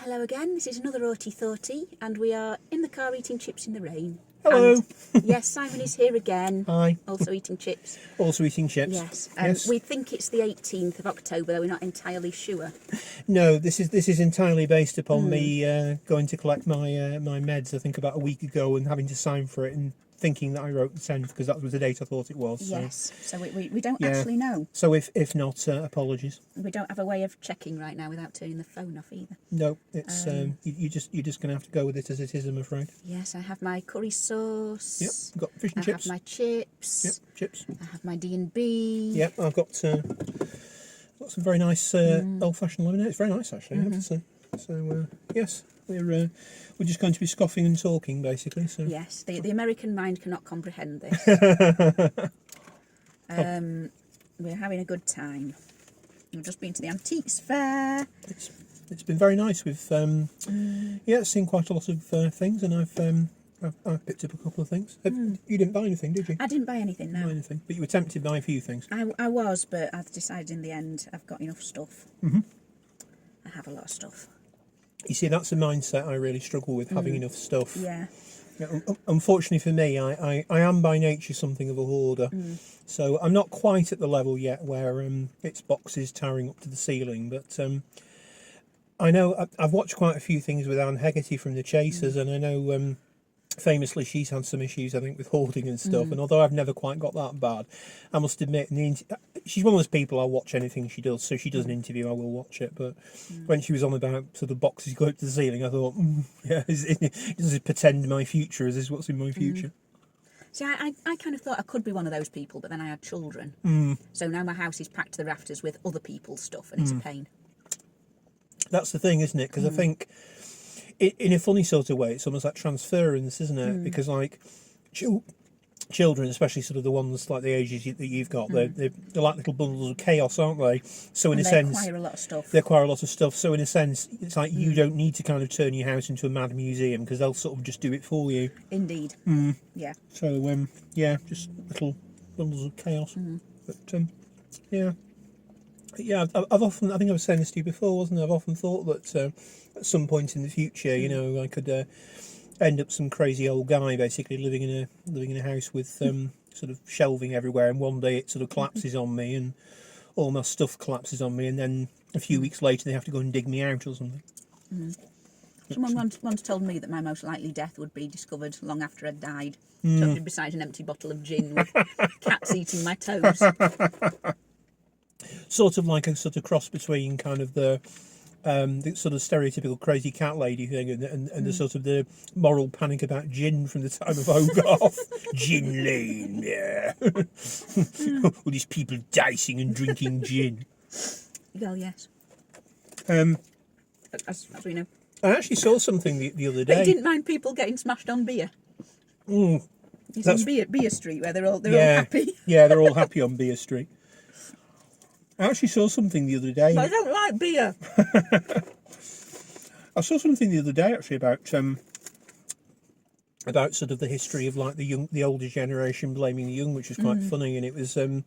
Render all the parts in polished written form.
Hello again, this is another Autie Thoughty, and we are in the car eating chips in the rain. Hello. And, yes, Simon is here again. Hi. Also eating chips. Also eating chips. Yes. Yes. We think it's the 18th of October, though we're not entirely sure. No, this is entirely based upon me going to collect my my meds. I think about a week ago and having to sign for it and thinking that I wrote the 10th because that was the date I thought it was. Yes. So we don't actually know. So if not, apologies. We don't have a way of checking right now without turning the phone off either. No, it's you're just going to have to go with it as it is, I'm afraid. Yes, I have my curry sauce. Yep, got fish and I chips. have my chips. Yep, chips. I have my D&B. Yep, I've got some very nice old-fashioned lemonade. It's very nice, actually, I have to say. So yes, we're just going to be scoffing and talking, basically. So Yes, the American mind cannot comprehend this. We're having a good time. We've just been to the Antiques Fair. It's been very nice. We've seen quite a lot of things, and I've picked up a couple of things. You didn't buy anything, did you? I didn't buy anything, no. Buy anything, but you were tempted by a few things. I was, but I've decided in the end I've got enough stuff. I have a lot of stuff. You see, that's a mindset I really struggle with, having enough stuff. Yeah. Unfortunately for me, I am by nature something of a hoarder. So I'm not quite at the level yet where it's boxes towering up to the ceiling, but I know I've watched quite a few things with Anne Hegarty from the Chasers, and I know famously she's had some issues, I think, with hoarding and stuff. And although I've never quite got that bad, I must admit, she's one of those people I'll watch anything she does. So if she does an interview, I will watch it. But when she was on about sort of boxes going up to the ceiling, I thought, does it pretend my future? Is this what's in my future? See, I kind of thought I could be one of those people, but then I had children. So now my house is packed to the rafters with other people's stuff, and it's a pain. That's the thing, isn't it? Because I think, in a funny sort of way, it's almost like transference, isn't it? Because, like, children, especially sort of the ones like the ages that you've got, they're like little bundles of chaos, aren't they? So in a sense, they acquire a lot of stuff. They acquire a lot of stuff. So in a sense, it's like you don't need to kind of turn your house into a mad museum because they'll sort of just do it for you. Indeed. Yeah. So just little bundles of chaos. But I've often, I think I was saying this to you before, wasn't I? I've often thought that at some point in the future, you know, I could end up some crazy old guy basically living in a house with sort of shelving everywhere, and one day it sort of collapses on me and all my stuff collapses on me, and then a few weeks later they have to go and dig me out or something. Someone once told me that my most likely death would be discovered long after I'd died, tucked beside an empty bottle of gin with cats eating my toes. Sort of like a sort of cross between kind of the sort of stereotypical crazy cat lady thing and the sort of the moral panic about gin from the time of Hogarth. Gin Lane, yeah. All these people dicing and drinking gin. Well, yes. As we know. I actually saw something the other day. But he didn't mind people getting smashed on beer. He's on Beer Street where they're all happy. Yeah, they're all happy on Beer Street. I actually saw something the other day. But I don't like beer. I saw something the other day actually about sort of the history of like the older generation blaming the young, which was quite funny, and it was I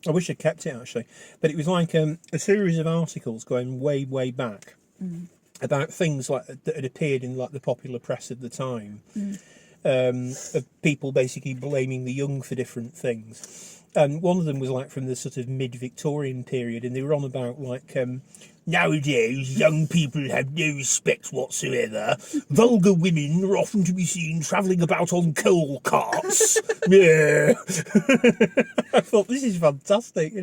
wish I'd kept it actually, but it was like a series of articles going way back about things like that had appeared in like the popular press at the time, of people basically blaming the young for different things. And one of them was like from the sort of mid-Victorian period, and they were on about like nowadays young people have no respect whatsoever. Vulgar women are often to be seen travelling about on coal carts. Yeah. I thought, this is fantastic, you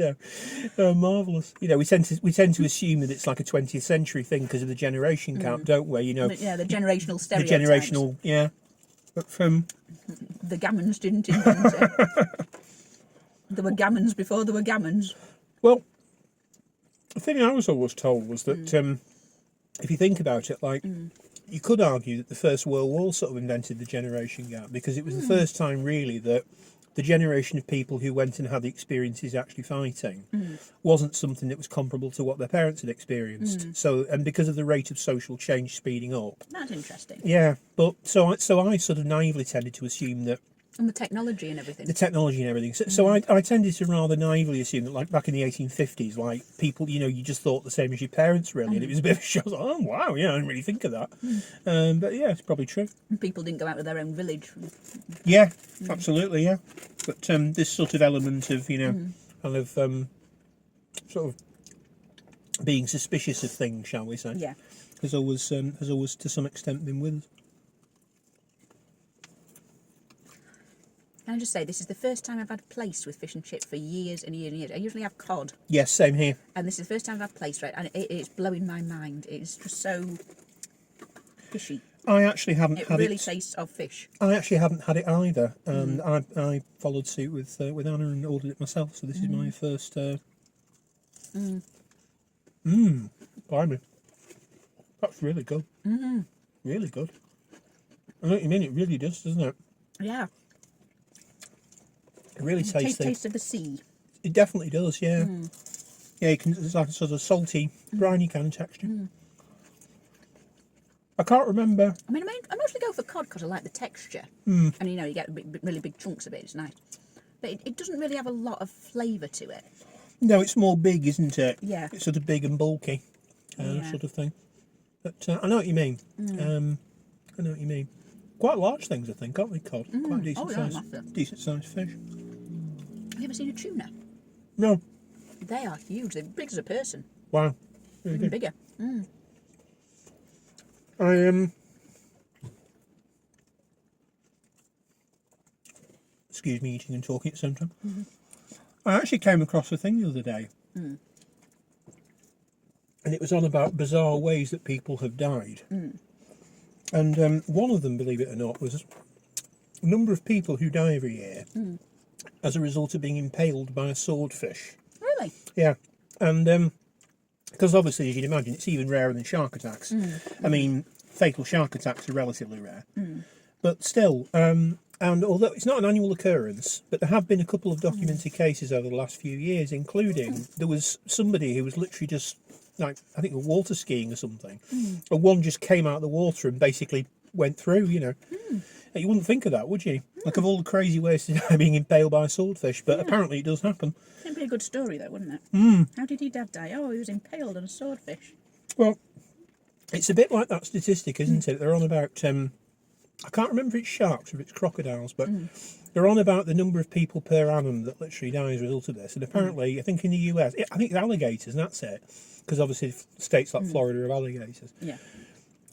know, marvellous. You know, we tend to assume that it's like a 20th century thing because of the generation gap, don't we? You know, the generational stereotypes. The generational, yeah. But from the gammons didn't invent it. There were gammons before there were gammons. Well, the thing I was always told was that if you think about it, like you could argue that the First World War sort of invented the generation gap, because it was the first time really that the generation of people who went and had the experiences actually fighting wasn't something that was comparable to what their parents had experienced. So, and because of the rate of social change speeding up. That's interesting. Yeah, but so I sort of naively tended to assume that And the technology and everything. the technology and everything. So I tended to rather naively assume that, like back in the 1850s, like people, you just thought the same as your parents, really, and it was a bit of a shock. Like, oh wow, I didn't really think of that. But yeah, it's probably true. And people didn't go out of their own village. Yeah, absolutely, yeah. But this sort of element of kind of sort of being suspicious of things, shall we say, Yeah. has always to some extent been with us. Can I just say, this is the first time I've had plaice with fish and chips for years and years and years. I usually have cod. Yes, same here. And this is the first time I've had plaice, right? And it's blowing my mind. It's just so fishy. I actually haven't It had really it. tastes of fish. I actually haven't had it either. I followed suit with Anna and ordered it myself. So this is my first. Blimey, that's really good. Really good. I know what you mean. It really does, doesn't it? Yeah. It really tastes. Taste of the sea. It definitely does. Yeah. Yeah. It's like a sort of salty, briny kind of texture. I can't remember. I mean, I mostly go for cod because I like the texture. And, you get really big chunks of it. It's nice. But it doesn't really have a lot of flavour to it. No, it's more big, isn't it? Yeah. It's sort of big and bulky, sort of thing. But I know what you mean. I know what you mean. Quite large things, I think, aren't they, cod? Quite decent size. Massive. Decent sized fish. Have you ever seen a tuna? No. They are huge. They're big as a person. Wow. Even bigger. Excuse me, eating and talking at the same time. I actually came across a thing the other day. And it was on about bizarre ways that people have died. And one of them, believe it or not, was a number of people who die every year as a result of being impaled by a swordfish. Really? Yeah. And because obviously, as you'd imagine, it's even rarer than shark attacks. I mean, fatal shark attacks are relatively rare. But still, and although it's not an annual occurrence, but there have been a couple of documented cases over the last few years, including there was somebody who was literally just, like, I think water skiing or something. And one just came out of the water and basically went through, You wouldn't think of that, would you? Like, of all the crazy ways to die, being impaled by a swordfish, but apparently it does happen. It'd be a good story, though, wouldn't it? How did your dad die? Oh, he was impaled on a swordfish. Well, it's a bit like that statistic, isn't it? They're on about, I can't remember if it's sharks or if it's crocodiles, but they're on about the number of people per annum that literally die as a result of this. And apparently, I think in the US, I think it's alligators, and that's it. Because obviously states like Florida have alligators. Yeah.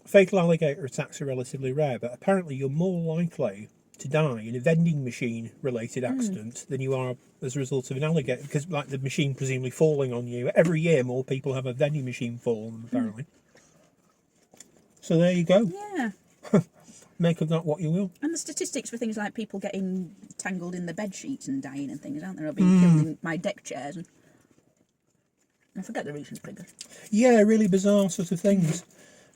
Fatal alligator attacks are relatively rare, but apparently you're more likely to die in a vending machine related accident than you are as a result of an alligator, because like the machine presumably falling on you. Every year more people have a vending machine fall on them, apparently. So there you go. Yeah. Make of that what you will. And the statistics for things like people getting tangled in the bed sheets and dying and things, aren't there? Or being killed in my deck chairs. And I forget the recent figures. Yeah, really bizarre sort of things.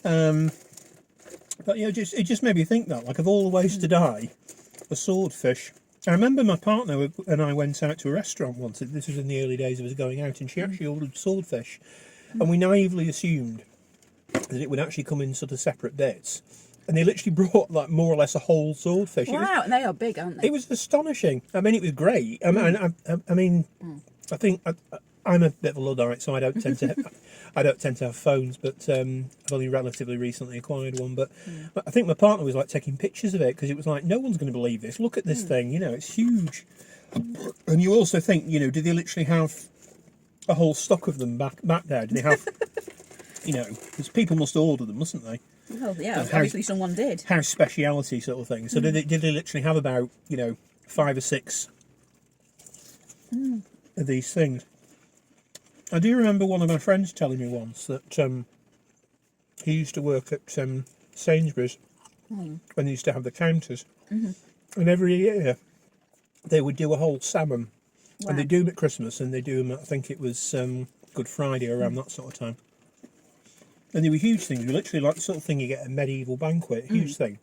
But it just made me think that, like, of all the ways to die, a swordfish. I remember my partner and I went out to a restaurant once. This was in the early days of us going out, and she actually ordered swordfish, and we naively assumed that it would actually come in sort of separate bits. And they literally brought, like, more or less a whole swordfish. Wow, and they are big, aren't they? It was astonishing. I mean, it was great. I mean, I think I'm a bit of a Luddite, so I don't tend to have phones. But I've only relatively recently acquired one. But I think my partner was like taking pictures of it because it was like, no one's going to believe this. Look at this thing. It's huge. And you also think, do they literally have a whole stock of them back there? Do they have, because people must order them, mustn't they? Well, yeah, obviously someone did. House speciality sort of thing. So did they literally have about 5 or 6 of these things? I do remember one of my friends telling me once that he used to work at Sainsbury's when they used to have the counters, and every year they would do a whole salmon, and they do them at Christmas, and they do them. I think it was Good Friday around that sort of time. And they were huge things. They were literally like the sort of thing you get at a medieval banquet, a huge thing.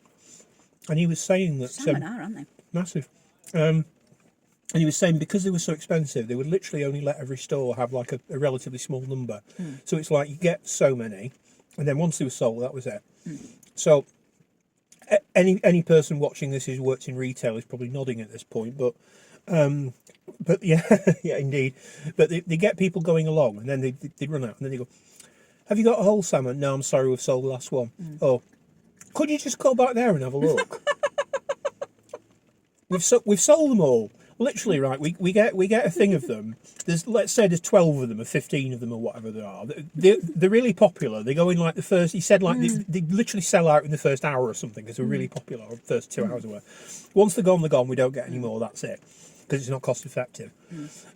And he was saying that Salmon are, aren't they? massive. And he was saying because they were so expensive, they would literally only let every store have like a relatively small number. So it's like you get so many, and then once they were sold, that was it. So any person watching this who's worked in retail is probably nodding at this point, but yeah, yeah, indeed. But they get people going along, and then they run out, and then they go, "Have you got a whole salmon?" "No, I'm sorry, we've sold the last one." "Oh, could you just go back there and have a look?" We've sold them all. Literally, right? We get a thing of them. Let's say there's 12 of them, or 15 of them, or whatever there are. They're really popular. They go in like the first. He said like they literally sell out in the first hour or something because they're really popular. Or first 2 hours or whatever. Once they're gone, they're gone. We don't get any more. That's it, because it's not cost effective.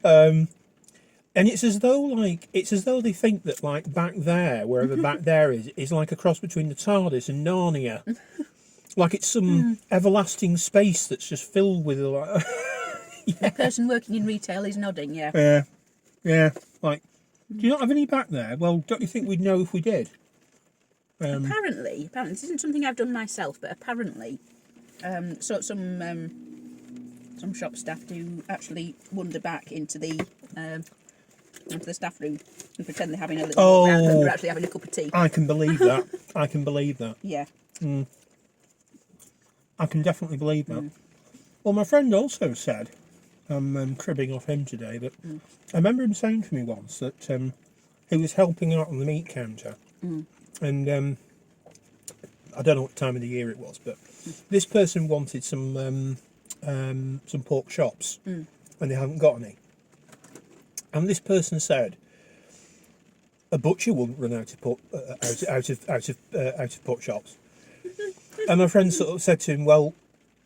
And it's as though they think that like back there, wherever back there is like a cross between the TARDIS and Narnia. Like it's some everlasting space that's just filled with like. A person working in retail is nodding, yeah. Yeah. Like, do you not have any back there? Well, don't you think we'd know if we did? Apparently, this isn't something I've done myself, but apparently, so some shop staff do actually wander back into the staff room and pretend they're having a little round when they're actually having a cup of tea. I can believe that. I can believe that. Yeah. I can definitely believe that. Well, my friend also said, I'm cribbing off him today, but I remember him saying to me once that he was helping out on the meat counter, and I don't know what time of the year it was, but this person wanted some pork chops, and they hadn't got any. And this person said, a butcher wouldn't run out of pork chops. And my friend sort of said to him, well,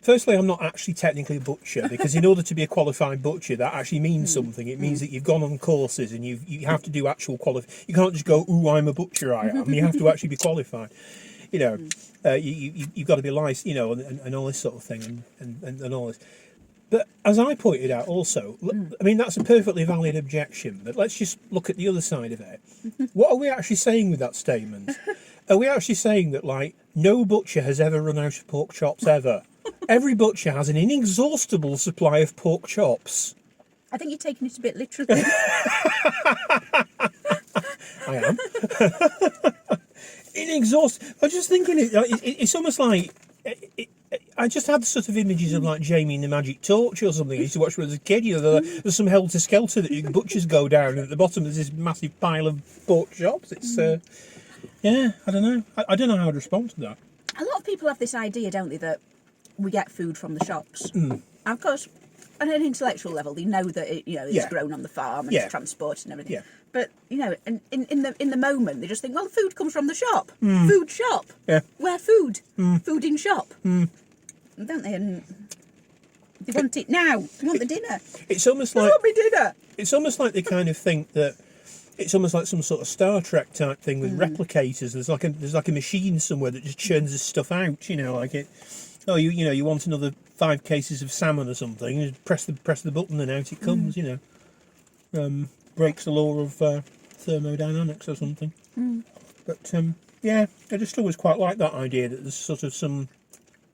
firstly, I'm not actually technically a butcher, because in order to be a qualified butcher, that actually means something. It means that you've gone on courses and you have to do actual You can't just go, "Ooh, I'm a butcher, I am." You have to actually be qualified. You know, you've got to be licensed, you know, and all this sort of thing, and all this. But as I pointed out also, I mean, that's a perfectly valid objection, but let's just look at the other side of it. What are we actually saying with that statement? Are we actually saying that, like, no butcher has ever run out of pork chops ever? Every butcher has an inexhaustible supply of pork chops. I think you're taking it a bit literally. I am. Inexhaustible. I was just thinking, it's almost like... I just had sort of images of like Jamie and the Magic Torch or something I used to watch when I was a kid. You know, there's some helter-skelter that butchers go down, and at the bottom there's this massive pile of pork chops. It's... yeah, I don't know. I don't know how I'd respond to that. A lot of people have this idea, don't they, that we get food from the shops. And of course, on an intellectual level, they know that it's grown on the farm and it's transported and everything. Yeah. But in the moment, they just think, well, food comes from the shop. Food shop. Yeah. Where food? Food in shop. Don't they? And they want it now. They want the dinner. It's almost like... They want me dinner. It's almost like they kind of think that it's almost like some sort of Star Trek type thing with replicators. There's like a machine somewhere that just churns this stuff out. You know, like it. Oh, you want another 5 cases of salmon or something? You press the button and out it comes. You know, breaks the law of thermodynamics or something. But yeah, I just always quite like that idea that there's sort of some,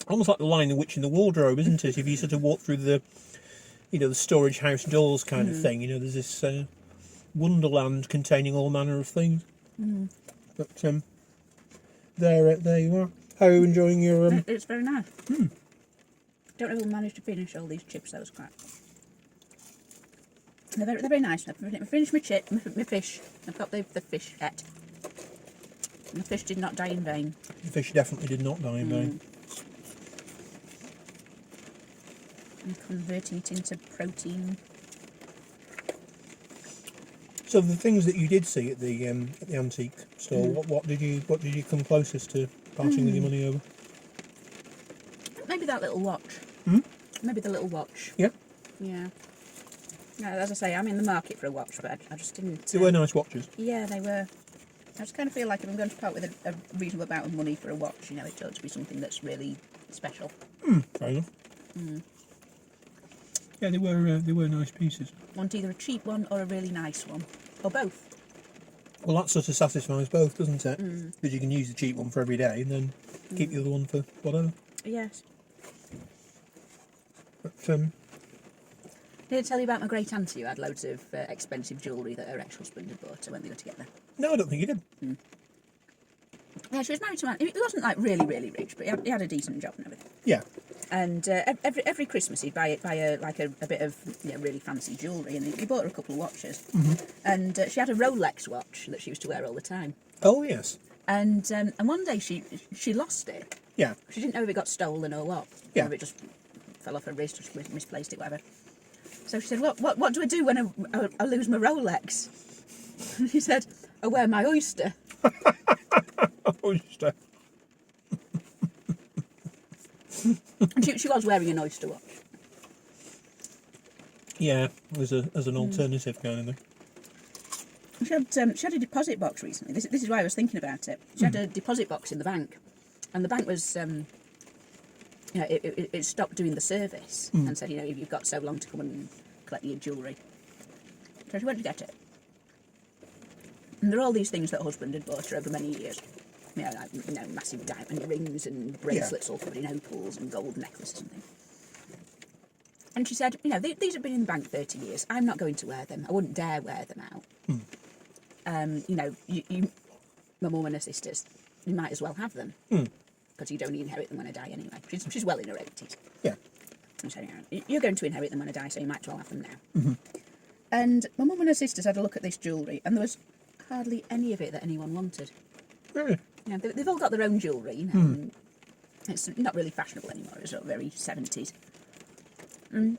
almost like the Lion, the Witch, and the Wardrobe, isn't it? If you sort of walk through the storage house doors kind of thing, there's this wonderland containing all manner of things. But there you are. How are you enjoying your... It's very nice. Don't know who managed to finish all these chips. That was crap. They're very nice. I've finished my fish. I've got the fish yet. And the fish did not die in vain. The fish definitely did not die in vain. I'm converting it into protein. So the things that you did see at the antique store, what did you come closest to parting with your money over? Maybe that little watch. Maybe the little watch. Yeah. Yeah. No, as I say, I'm in the market for a watch, but I just didn't... They were nice watches. Yeah, they were. I just kind of feel like if I'm going to part with a reasonable amount of money for a watch, it ought to be something that's really special. Fair enough. Yeah, they were nice pieces. Want either a cheap one or a really nice one, or both. Well, that sort of satisfies both, doesn't it? Because you can use the cheap one for every day and then keep the other one for whatever. Yes. But did I tell you about my great auntie who had loads of expensive jewellery that her ex-husband had bought her when they were together? No, I don't think you did. Yeah, she was married to a man. He wasn't like really, really rich, but he had a decent job and everything. Yeah. And every Christmas he'd buy a bit of really fancy jewellery, and he bought her a couple of watches. And she had a Rolex watch that she used to wear all the time. Oh yes. And one day she lost it. Yeah. She didn't know if it got stolen or what. Yeah. Or if it just fell off her wrist or she misplaced it, whatever. So she said, what do I do when I lose my Rolex? And he said, I wear my oyster. Oyster. And she was wearing an oyster watch. Yeah, as an alternative kind of thing. She had a deposit box recently. This is why I was thinking about it. She had a deposit box in the bank, and the bank was, it stopped doing the service and said, you've got so long to come and collect your jewellery. So she went to get it. And there are all these things that husband had bought her over many years. Massive diamond rings and bracelets all covered in opals and gold necklaces and things. And she said, these have been in the bank 30 years. I'm not going to wear them. I wouldn't dare wear them out. My mum and her sisters, you might as well have them. Because you'd only inherit them when I die anyway. She's well in her 80s. Yeah. And so, you're going to inherit them when I die, so you might as well have them now. And my mum and her sisters had a look at this jewellery, and there was hardly any of it that anyone wanted. Really? They've all got their own jewellery, and it's not really fashionable anymore. It's sort of very 70s. And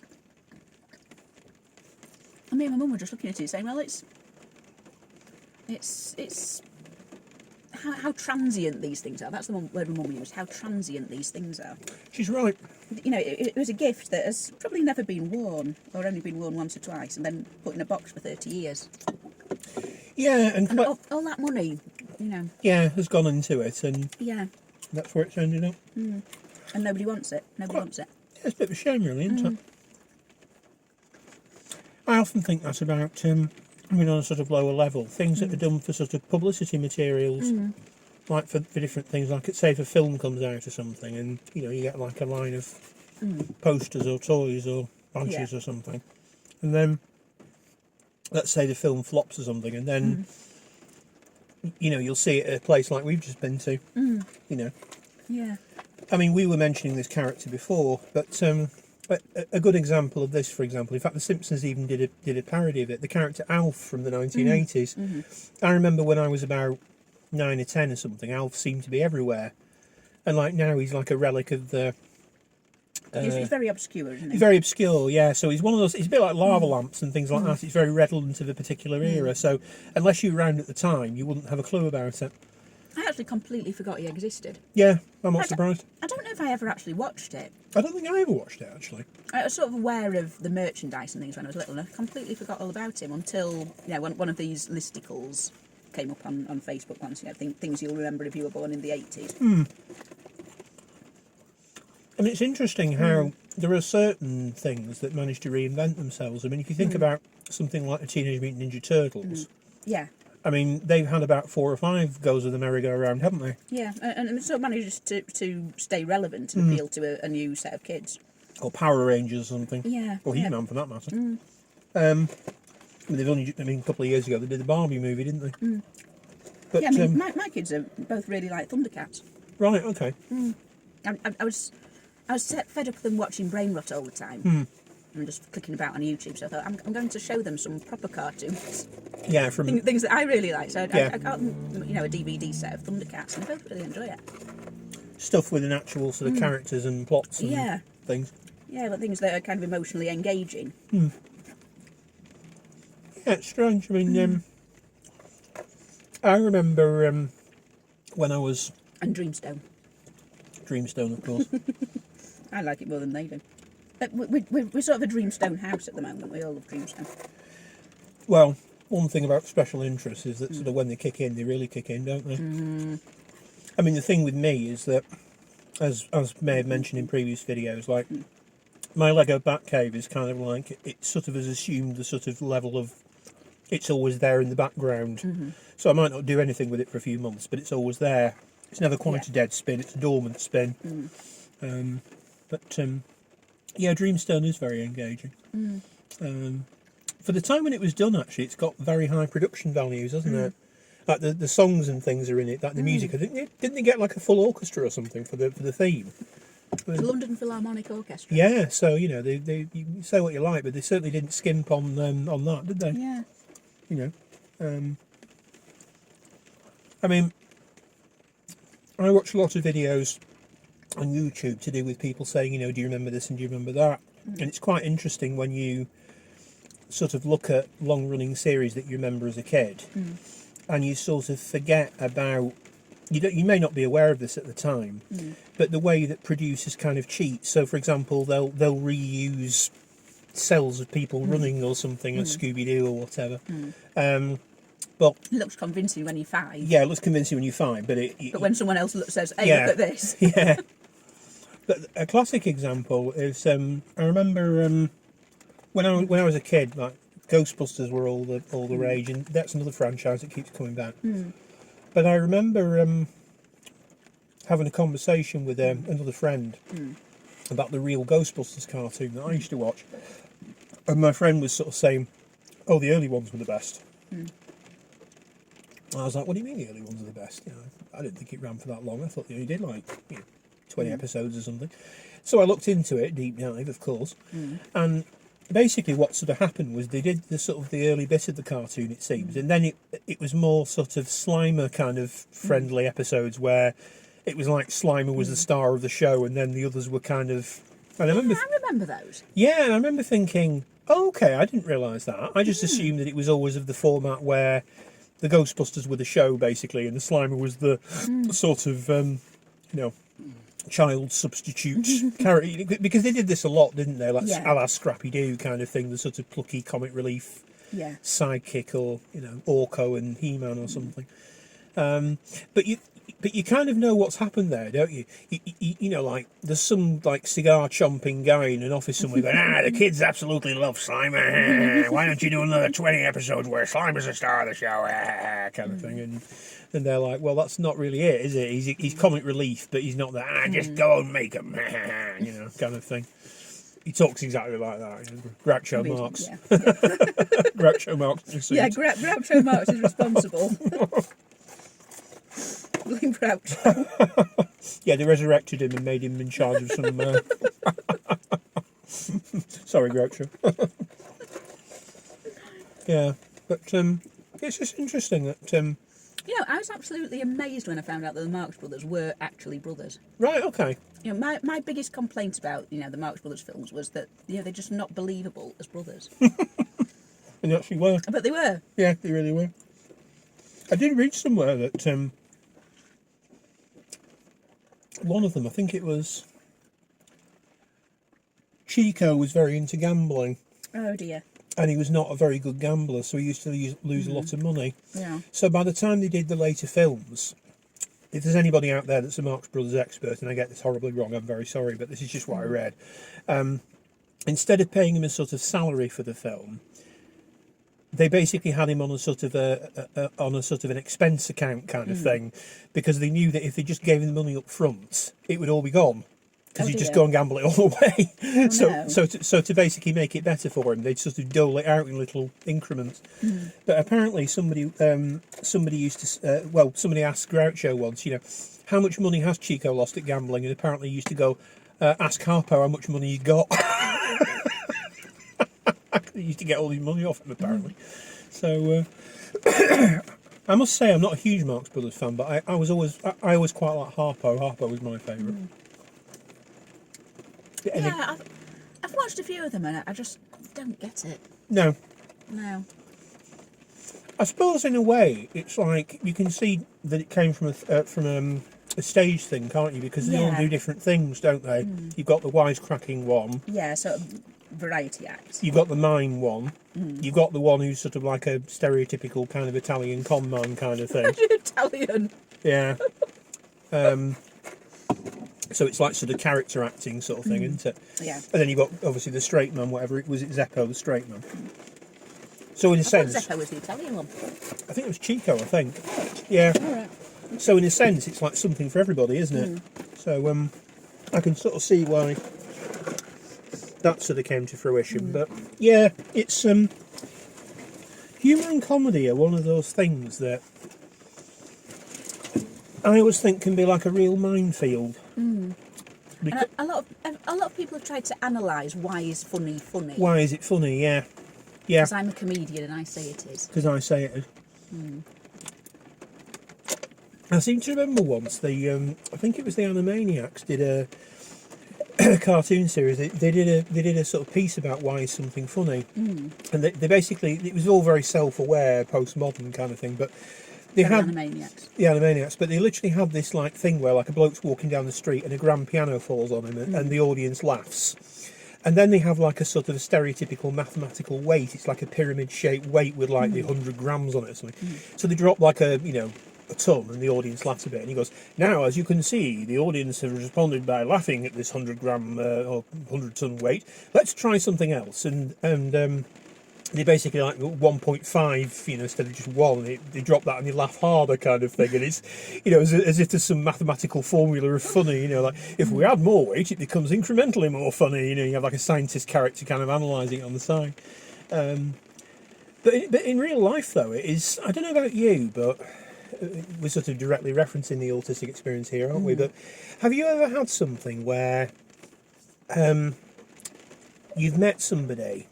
me and my mum were just looking at it saying, well, it's how transient these things are. That's the word my mum used, how transient these things are. She's right. It was a gift that has probably never been worn, or only been worn once or twice, and then put in a box for 30 years. Yeah, and all that money, Yeah, has gone into it, and yeah, that's where it's ended up. And nobody wants it. Nobody wants it. Yeah, it's a bit of a shame, really, isn't it? I often think that's about, on a sort of lower level, things that are done for sort of publicity materials, like for different things, like say if a film comes out or something, and you get like a line of posters or toys or badges or something, and then let's say the film flops or something, and then you'll see it at a place like we've just been to. Yeah. I mean, we were mentioning this character before, but a good example of this, for example, in fact, The Simpsons even did a parody of it. The character Alf from the 1980s. I remember when I was about 9 or 10 or something, Alf seemed to be everywhere, and like now he's like a relic of the. He's very obscure, isn't he? He's very obscure, yeah. So he's one of those. He's a bit like lava lamps and things like that. It's very redolent of a particular era. So unless you were around at the time, you wouldn't have a clue about it. I actually completely forgot he existed. Yeah, I'm not surprised. I don't know if I ever actually watched it. I don't think I ever watched it, actually. I was sort of aware of the merchandise and things when I was little, and I completely forgot all about him until one of these listicles came up on Facebook once. Things you'll remember if you were born in the 80s. And it's interesting how there are certain things that manage to reinvent themselves. I mean, if you think about something like the Teenage Mutant Ninja Turtles, yeah. I mean, they've had about 4 or 5 goes of the merry-go-round, haven't they? Yeah, and it sort of manages to stay relevant and appeal to a new set of kids. Or Power Rangers or something. Yeah. Or He-Man, for that matter. They've only, a couple of years ago, they did the Barbie movie, didn't they? But, yeah, my kids are both really like Thundercats. Right, okay. I was fed up with them watching Brain Rot all the time. And just clicking about on YouTube, so I thought I'm going to show them some proper cartoons. Yeah, from things that I really like. So Yeah. I got them, a DVD set of Thundercats, and they both really enjoy it. stuff with an actual sort of characters and plots and things. Yeah, but things that are kind of emotionally engaging. Yeah, it's strange. I mean, I remember when I was... And Dreamstone. Dreamstone, of course. I like it more than they do. But we're sort of a Dreamstone house at the moment. We all love Dreamstone. Well, one thing about special interests is that sort of when they kick in, they really kick in, don't they? Mm-hmm. I mean, the thing with me is that, as may have mentioned in previous videos, like, my Lego Batcave is kind of like, it sort of has assumed the sort of level of, it's always there in the background. Mm-hmm. So I might not do anything with it for a few months, but it's always there. It's never quite a dead spin, it's a dormant spin. Yeah, Dreamstone is very engaging. For the time when it was done, actually, it's got very high production values, hasn't it? like the songs and things are in it, like the music. I think didn't they get like a full orchestra or something for the theme? The London Philharmonic Orchestra. Yeah, so you know they you can say what you like, but they certainly didn't skimp on that, did they? Yeah. You know, I mean, I watch a lot of videos on YouTube to do with people saying, you know, do you remember this and do you remember that? And it's quite interesting when you sort of look at long-running series that you remember as a kid, and you sort of forget about. You may not be aware of this at the time, but the way that producers kind of cheat. So, for example, they'll reuse cells of people running or something, or Scooby-Doo or whatever. But it looks convincing when you're 5. Yeah, it looks convincing when you're 5, but but when someone else says, "Hey, look at this," yeah. But a classic example is I remember when I was a kid, like Ghostbusters were all the rage, and that's another franchise that keeps coming back. But I remember having a conversation with another friend about the real Ghostbusters cartoon that I used to watch, and my friend was sort of saying, "Oh, the early ones were the best." I was like, "What do you mean the early ones are the best?" You know, I didn't think it ran for that long. I thought they only did like 20 episodes or something. So I looked into it, deep dive, of course, and basically what sort of happened was they did the sort of the early bit of the cartoon, it seems, and then it was more sort of Slimer kind of friendly episodes where it was like Slimer was the star of the show, and then the others were kind of. And I remember those. Yeah, and I remember thinking, oh, okay, I didn't realise that. I just assumed that it was always of the format where the Ghostbusters were the show basically, and the Slimer was the sort of child substitute character, because they did this a lot, didn't they? Like a la Scrappy Doo kind of thing, the sort of plucky comic relief sidekick, or Orko and He-Man or something. But you kind of know what's happened there, don't you? You know, like there's some like cigar chomping guy in an office somewhere going, the kids absolutely love Slimer. Why don't you do another 20 episodes where Slimer's the star of the show, kind of thing. And they're like, well, that's not really it, is it? He's comic relief, but he's not that. Just go and make him, kind of thing. He talks exactly like that. Groucho Marx. Yeah. Groucho Marx. Yeah, Groucho Marx is responsible. Blame Groucho. Yeah, they resurrected him and made him in charge of some. Sorry, Groucho. Yeah, but it's just interesting that. I was absolutely amazed when I found out that the Marx Brothers were actually brothers. Right. Okay. My biggest complaint about the Marx Brothers films was that they're just not believable as brothers. And they actually were. But they were. Yeah, they really were. I did read somewhere that one of them, I think it was Chico, was very into gambling. Oh dear. And he was not a very good gambler, so he used to lose a lot of money. Yeah. So by the time they did the later films, if there's anybody out there that's a Marx Brothers expert, and I get this horribly wrong, I'm very sorry, but this is just what I read. Instead of paying him a sort of salary for the film, they basically had him on a sort of an expense account kind of thing, because they knew that if they just gave him the money up front, it would all be gone. Because he'd just go and gamble it all away. So to basically make it better for him, they'd sort of dole it out in little increments. But apparently somebody used to somebody asked Groucho once, how much money has Chico lost at gambling, and apparently he used to go, ask Harpo how much money he got. He used to get all his money off him apparently. So I must say I'm not a huge Marx Brothers fan, but I always quite like Harpo. Harpo was my favourite. Yeah, I've watched a few of them and I just don't get it. No. I suppose in a way it's like you can see that it came from a stage thing, can't you? Because they all do different things, don't they? You've got the wisecracking one. Yeah, so variety act. You've got the mime one. You've got the one who's sort of like a stereotypical kind of Italian con man kind of thing. Italian. Yeah. So it's like sort of character acting sort of thing, isn't it? Yeah. And then you've got obviously the straight man, whatever it was, Zeppo, the straight man. So in a sense, Zeppo was the Italian one. I think it was Chico. I think. Yeah. All right. So in a sense, it's like something for everybody, isn't it? So I can sort of see why that sort of came to fruition. But yeah, it's humour and comedy are one of those things that I always think can be like a real minefield. And a lot of people have tried to analyse why is funny funny. Why is it funny? Yeah. Because I'm a comedian and I say it is. Because I say it is. I seem to remember once I think it was the Animaniacs did a cartoon series. They did a sort of piece about why is something funny, and they basically, it was all very self-aware, postmodern kind of thing, but they had the Animaniacs, but they literally had this like thing where like a bloke's walking down the street and a grand piano falls on him, and the audience laughs. And then they have like a sort of a stereotypical mathematical weight. It's like a pyramid-shaped weight with like the 100 grams on it or something. So they drop like a ton, and the audience laughs a bit. And he goes, now, as you can see, the audience have responded by laughing at this 100-gram or 100-ton weight. Let's try something else. And they basically like 1.5, instead of just 1. They drop that and they laugh harder, kind of thing. And it's, as if there's some mathematical formula of funny. Like if we add more weight, it becomes incrementally more funny. You have like a scientist character kind of analysing it on the side. But in real life, though, it is. I don't know about you, but we're sort of directly referencing the autistic experience here, aren't we? But have you ever had something where you've met somebody,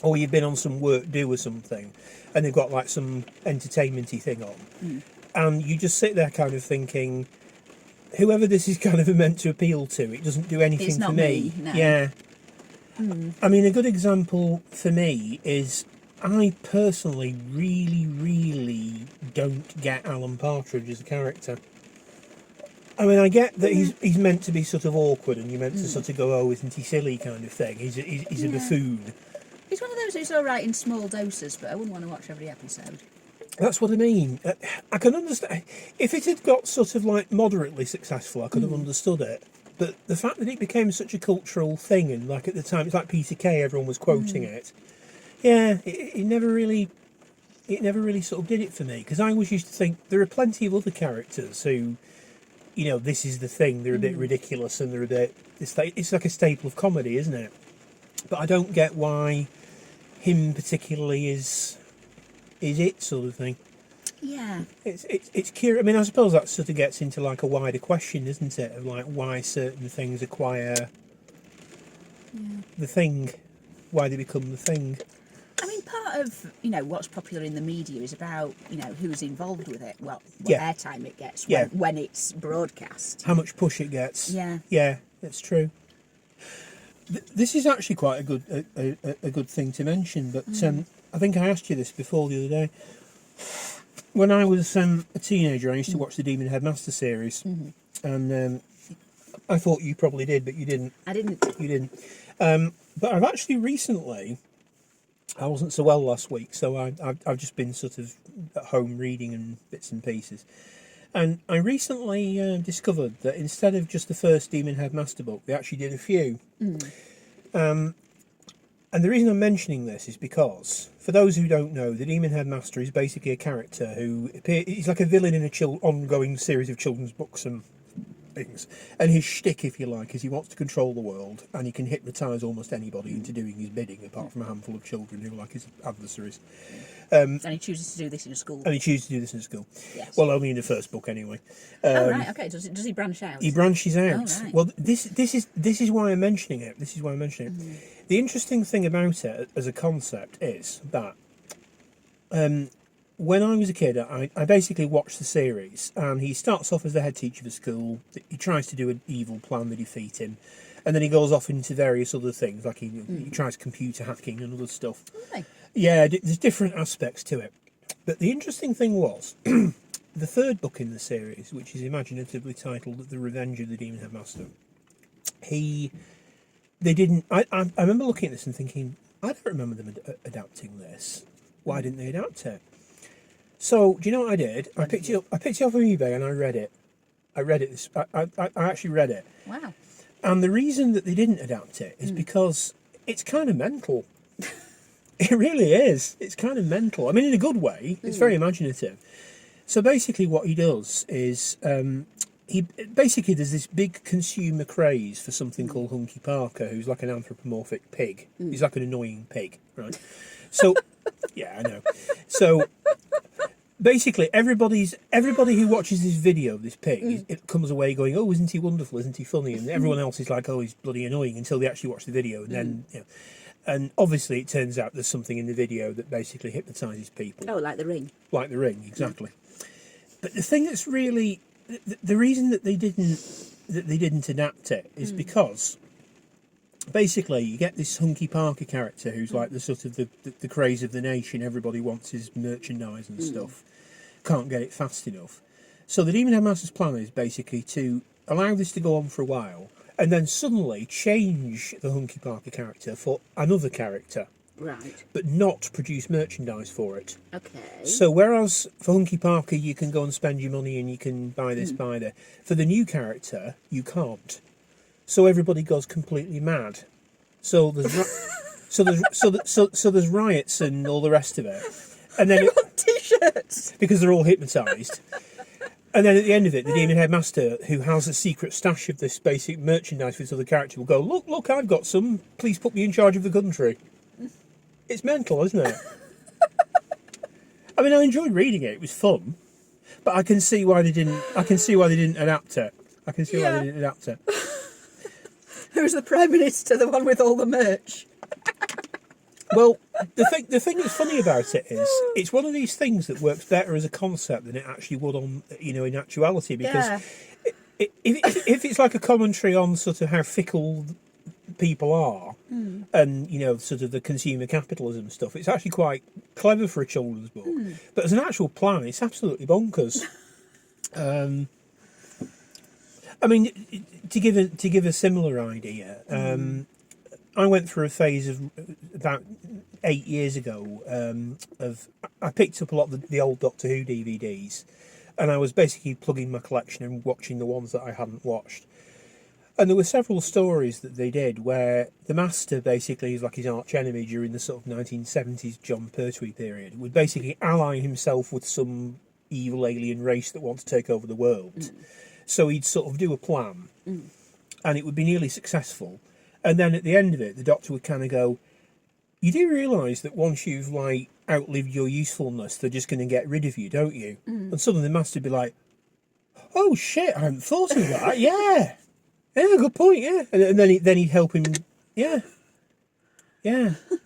or you've been on some work do or something, and they've got like some entertainment-y thing on, and you just sit there kind of thinking, whoever this is kind of meant to appeal to, it doesn't do anything for me. No. Yeah. I mean, a good example for me is I personally really, really don't get Alan Partridge as a character. I mean, I get that he's meant to be sort of awkward, and you're meant to sort of go, oh, isn't he silly, kind of thing. He's a buffoon. He's one of those who's all right in small doses, but I wouldn't want to watch every episode. That's what I mean. I can understand. If it had got sort of like moderately successful, I could have understood it. But the fact that it became such a cultural thing, and like at the time, it's like Peter Kay, everyone was quoting it. Yeah, it never really sort of did it for me, because I always used to think there are plenty of other characters who, this is the thing. They're a bit ridiculous, and they're a bit. It's like a staple of comedy, isn't it? But I don't get why him particularly is it sort of thing. Yeah. It's curious. I mean, I suppose that sort of gets into like a wider question, isn't it? Of like why certain things acquire the thing, why they become the thing. I mean, part of what's popular in the media is about who's involved with it. Well, what airtime it gets when it's broadcast. How much push it gets. Yeah, that's true. This is actually quite a good thing to mention. But I think I asked you this before the other day. When I was a teenager, I used to watch the Demon Headmaster series, and I thought you probably did, but you didn't. I didn't. You didn't. But I've actually recently. I wasn't so well last week, so I've just been sort of at home reading and bits and pieces. And I recently discovered that instead of just the first Demon Headmaster book, they actually did a few. And the reason I'm mentioning this is because, for those who don't know, the Demon Headmaster is basically a character who he's like a villain in a ongoing series of children's books and things. And his shtick, if you like, is he wants to control the world, and he can hypnotise almost anybody into doing his bidding, apart from a handful of children who are like his adversaries. And he chooses to do this in a school. Yes. Well, only in the first book, anyway. Right. Okay. Does he branch out? He branches out. Oh, right. Well, this is why I'm mentioning it. The interesting thing about it as a concept is that when I was a kid, I basically watched the series, and he starts off as the head teacher of a school. He tries to do an evil plan to defeat him, and then he goes off into various other things, like he tries computer hacking and other stuff. Really? Yeah, there's different aspects to it. But the interesting thing was, the third book in the series, which is imaginatively titled The Revenge of the Demon Headmaster, I remember looking at this and thinking, I don't remember them adapting this. Why didn't they adapt it? So, do you know what I did? I picked it up on eBay and I read it. I actually read it. Wow. And the reason that they didn't adapt it is because it's kind of mental. It really is. It's kind of mental. I mean, in a good way. It's very imaginative. So basically what he does is, there's this big consumer craze for something called Hunky Parker, who's like an anthropomorphic pig. He's like an annoying pig, right? So, yeah, I know. So basically everybody who watches this video of this pig, it comes away going, "Oh, isn't he wonderful? Isn't he funny?" And everyone else is like, "Oh, he's bloody annoying," until they actually watch the video, and then and obviously it turns out there's something in the video that basically hypnotises people. Oh, like The Ring. Like The Ring, exactly. But the thing that's really the reason that they didn't adapt it is because basically you get this Hunky Parker character who's like the sort of the craze of the nation. Everybody wants his merchandise and stuff. Can't get it fast enough. So the Demon Headmaster's plan is basically to allow this to go on for a while and then suddenly change the Hunky Parker character for another character. Right. But not produce merchandise for it. Okay. So whereas for Hunky Parker you can go and spend your money and you can buy this, buy that, for the new character you can't. So everybody goes completely mad. So there's riots and all the rest of it. And then T-shirts because they're all hypnotised. And then at the end of it, the Demon Headmaster, who has a secret stash of this basic merchandise for this other character, will go, "Look, I've got some. Please put me in charge of the country." It's mental, isn't it? I mean, I enjoyed reading it. It was fun, but I can see why they didn't. I can see why they didn't adapt it. I can see why they didn't adapt it. Who's the Prime Minister? The one with all the merch. Well, the thing that's funny about it is it's one of these things that works better as a concept than it actually would on in actuality, because if it's like a commentary on sort of how fickle people are and sort of the consumer capitalism stuff, it's actually quite clever for a children's book. But as an actual plan, it's absolutely bonkers. I mean, to give a similar idea, I went through a phase of about 8 years ago I picked up a lot of the old Doctor Who DVDs, and I was basically plugging my collection and watching the ones that I hadn't watched. And there were several stories that they did where the Master basically is like his arch enemy during the sort of 1970s John Pertwee period, would basically ally himself with some evil alien race that want to take over the world. So he'd sort of do a plan, and it would be nearly successful. And then at the end of it, the Doctor would kind of go, "You do realise that once you've outlived your usefulness, they're just going to get rid of you, don't you?" And suddenly the Master would be like, "Oh shit, I hadn't thought of that. Yeah, good point. Yeah." And then he'd help him. Yeah.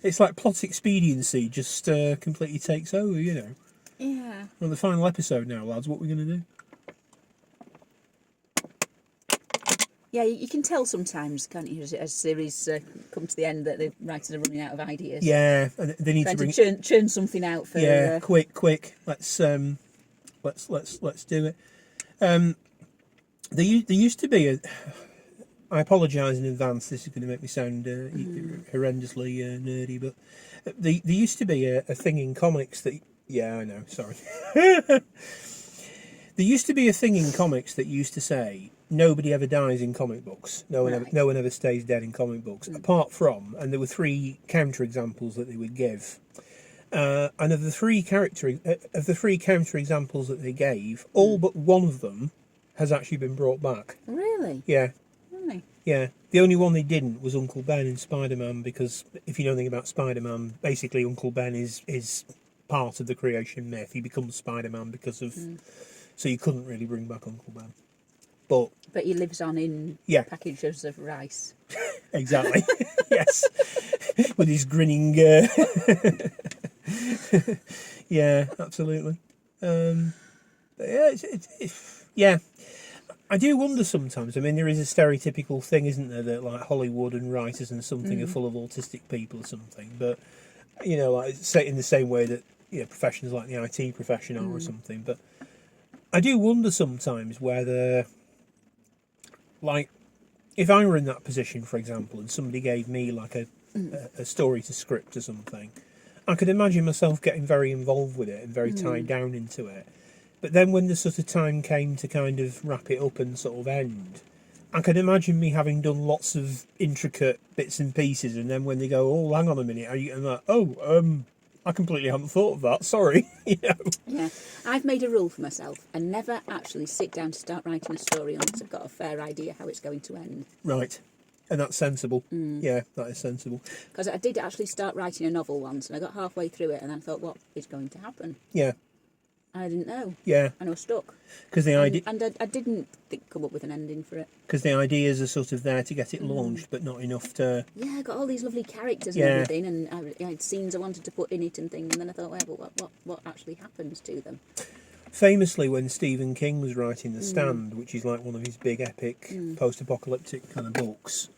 It's like plot expediency just completely takes over. Yeah. We're on the final episode now, lads. What are we going to do? Yeah, you can tell sometimes, can't you, as series come to the end, that the writers are running out of ideas. Yeah, and they need to churn something out for. Yeah, quick. Let's do it. There used to be a. I apologise in advance. This is going to make me sound horrendously nerdy, but there used to be a thing in comics that. Yeah, I know. Sorry. There used to be a thing in comics that used to say, nobody ever dies in comic books. No one ever stays dead in comic books, apart from, and there were 3 counterexamples that they would give. And of the three counterexamples that they gave, all but one of them has actually been brought back. Really? Yeah. Really? Yeah. The only one they didn't was Uncle Ben in Spider-Man, because if you know anything about Spider-Man, basically Uncle Ben is part of the creation myth. He becomes Spider-Man because of... So you couldn't really bring back Uncle Ben. But he lives on in packages of rice. Exactly. Yes. With his grinning... Yeah, absolutely. Yeah, I do wonder sometimes. I mean, there is a stereotypical thing, isn't there, that like Hollywood and writers and something are full of autistic people or something. But like say in the same way that professions like the IT profession are or something. But I do wonder sometimes whether, like, if I were in that position, for example, and somebody gave me like a story to script or something, I could imagine myself getting very involved with it and very tied down into it. But then when the sort of time came to kind of wrap it up and sort of end, I could imagine me having done lots of intricate bits and pieces, and then when they go, "Oh, hang on a minute," and like, I completely hadn't thought of that, sorry. Yeah, I've made a rule for myself. I never actually sit down to start writing a story unless I've got a fair idea how it's going to end. Right. And that's sensible. Yeah, that is sensible. Because I did actually start writing a novel once, and I got halfway through it, and I thought, what is going to happen? Yeah. I didn't know. Yeah. And I was stuck. Because the idea, and I didn't come up with an ending for it. Because the ideas are sort of there to get it launched, but not enough to. Yeah, I got all these lovely characters and everything, and I had scenes I wanted to put in it and things, and then I thought, well, but what actually happens to them? Famously, when Stephen King was writing The Stand, which is like one of his big epic post-apocalyptic kind of books,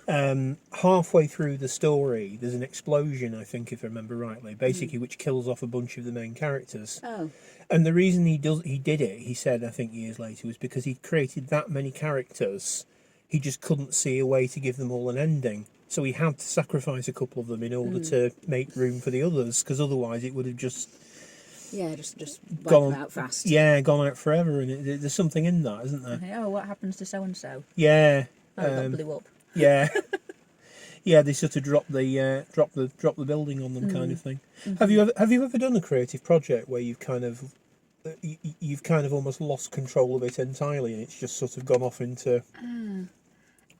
halfway through the story, there's an explosion, I think, if I remember rightly, basically, which kills off a bunch of the main characters. Oh. And the reason he did it, he said, I think years later, was because he'd created that many characters, he just couldn't see a way to give them all an ending. So he had to sacrifice a couple of them in order to make room for the others, because otherwise it would have just... Yeah, just gone out fast. Yeah, gone out forever, and there's something in that, isn't there? Okay, what happens to so and so? Yeah. Oh, it got blew up. Yeah. Yeah, they sort of drop the building on them, kind of thing. Mm-hmm. Have you ever done a creative project where you've kind of almost lost control of it entirely, and it's just sort of gone off into?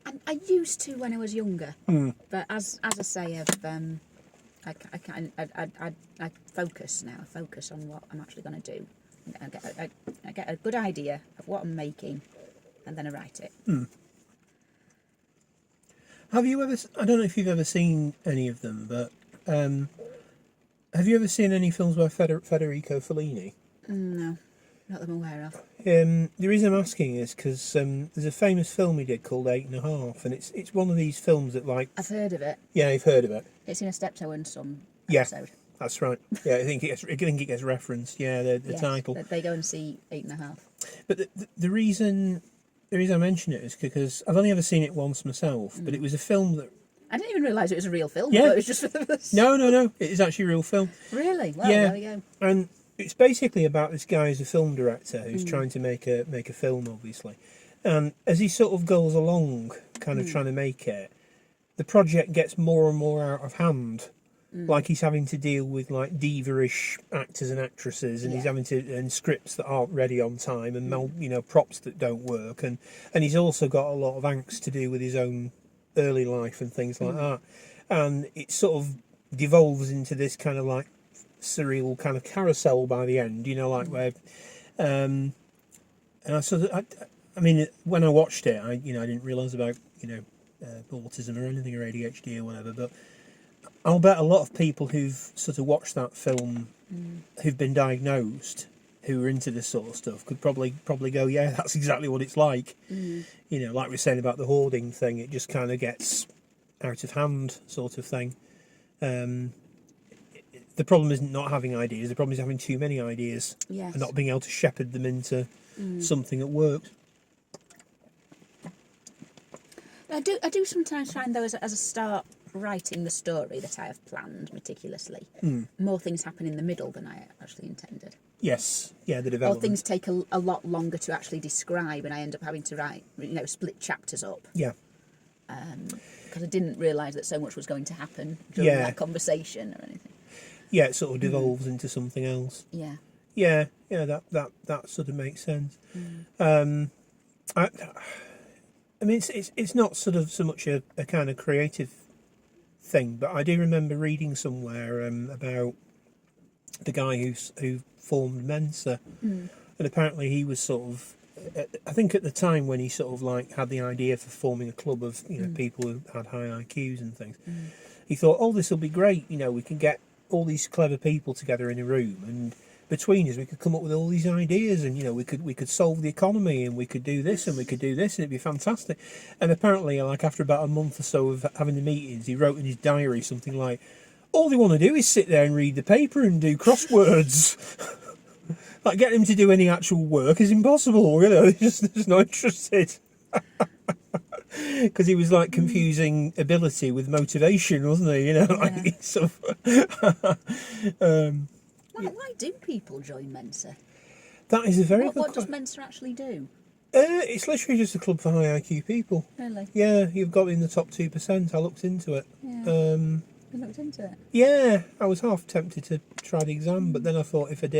I used to when I was younger, but as I say, I focus now. I focus on what I'm actually going to do. I get a good idea of what I'm making, and then I write it. Have you ever? I don't know if you've ever seen any of them, but have you ever seen any films by Federico Fellini? No, not that I'm aware of. The reason I'm asking is because there's a famous film he did called 8½, and it's one of these films that, like, I've heard of it. Yeah, you've heard of it. It's in a Steptoe and Son Yeah, episode. that's right. Yeah, I think it gets referenced. Yeah, the title. They go and see 8½. But the reason I mention it is because I've only ever seen it once myself, but it was a film that... I didn't even realise it was a real film. Yeah. It was just for the... No. It is actually a real film. Really? Well, Yeah. there we go. And it's basically about this guy who's a film director who's trying to make a film, obviously. And as he sort of goes along, kind of trying to make it, the project gets more and more out of hand. Like he's having to deal with like diva-ish actors and actresses, and he's having and scripts that aren't ready on time, and props that don't work, and he's also got a lot of angst to do with his own early life and things like that, and it sort of devolves into this kind of like surreal kind of carousel by the end, where, and I mean, when I watched it, I didn't realise about autism or anything, or ADHD or whatever, but I'll bet a lot of people who've sort of watched that film, who've been diagnosed, who are into this sort of stuff, could probably go, yeah, that's exactly what it's like. Like we were saying about the hoarding thing, it just kind of gets out of hand, sort of thing. The problem isn't not having ideas; the problem is having too many ideas and not being able to shepherd them into something that works. I do sometimes find, though, as a start writing the story that I have planned meticulously, more things happen in the middle than I actually intended. Yes, yeah, the development. Or things take a lot longer to actually describe, and I end up having to write, split chapters up. Yeah. Because I didn't realise that so much was going to happen during that conversation or anything. Yeah, it sort of devolves into something else. Yeah. Yeah, that sort of makes sense. I mean, it's not sort of so much a kind of creative thing, but I do remember reading somewhere about the guy who formed Mensa, and apparently he was sort of, I think at the time when he sort of like had the idea for forming a club of people who had high IQs and things, he thought, oh, this will be great. We can get all these clever people together in a room, and between us we could come up with all these ideas, and we could solve the economy, and we could do this and we could do this, and it'd be fantastic. And apparently, like, after about a month or so of having the meetings, he wrote in his diary something like, all they want to do is sit there and read the paper and do crosswords. Like, getting him to do any actual work is impossible, he's just not interested. Because he was like confusing ability with motivation, wasn't he? Like, sort of, Why do people join Mensa? that is a very good What does Mensa actually do? It's literally just a club for high IQ people. Really? Yeah, you've got in the top 2%. I looked into it. Yeah. You looked into it? Yeah, I was half tempted to try the exam, but then I thought if if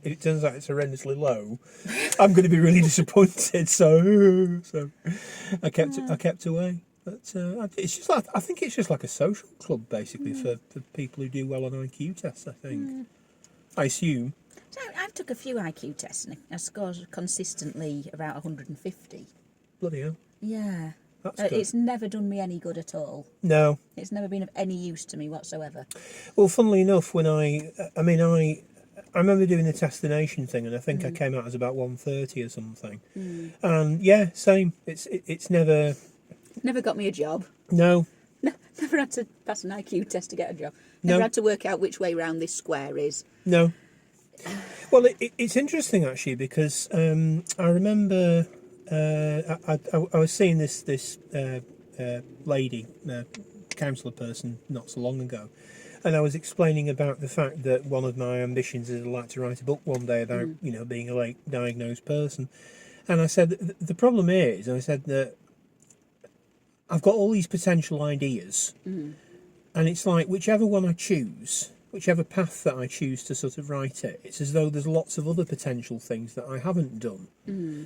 it turns out it's horrendously low, I'm going to be really disappointed. So I kept away. But it's just like, I think it's just like a social club basically for people who do well on IQ tests, I think. I assume. So I've took a few IQ tests and I scored consistently about 150. Bloody hell. Yeah. That's good. It's never done me any good at all. No. It's never been of any use to me whatsoever. Well, funnily enough, when I remember doing the Testination thing, and I think I came out as about 130 or something. And yeah, same. It's never... Never got me a job. No. Never had to pass an IQ test to get a job. No. Never had to work out which way round this square is. No. Well, it's interesting, actually, because I remember... I was seeing this lady, counsellor person, not so long ago, and I was explaining about the fact that one of my ambitions is I'd like to write a book one day about being a late diagnosed person, and I said the problem is, I said that I've got all these potential ideas, and it's like whichever one I choose. Whichever path that I choose to sort of write it, it's as though there's lots of other potential things that I haven't done.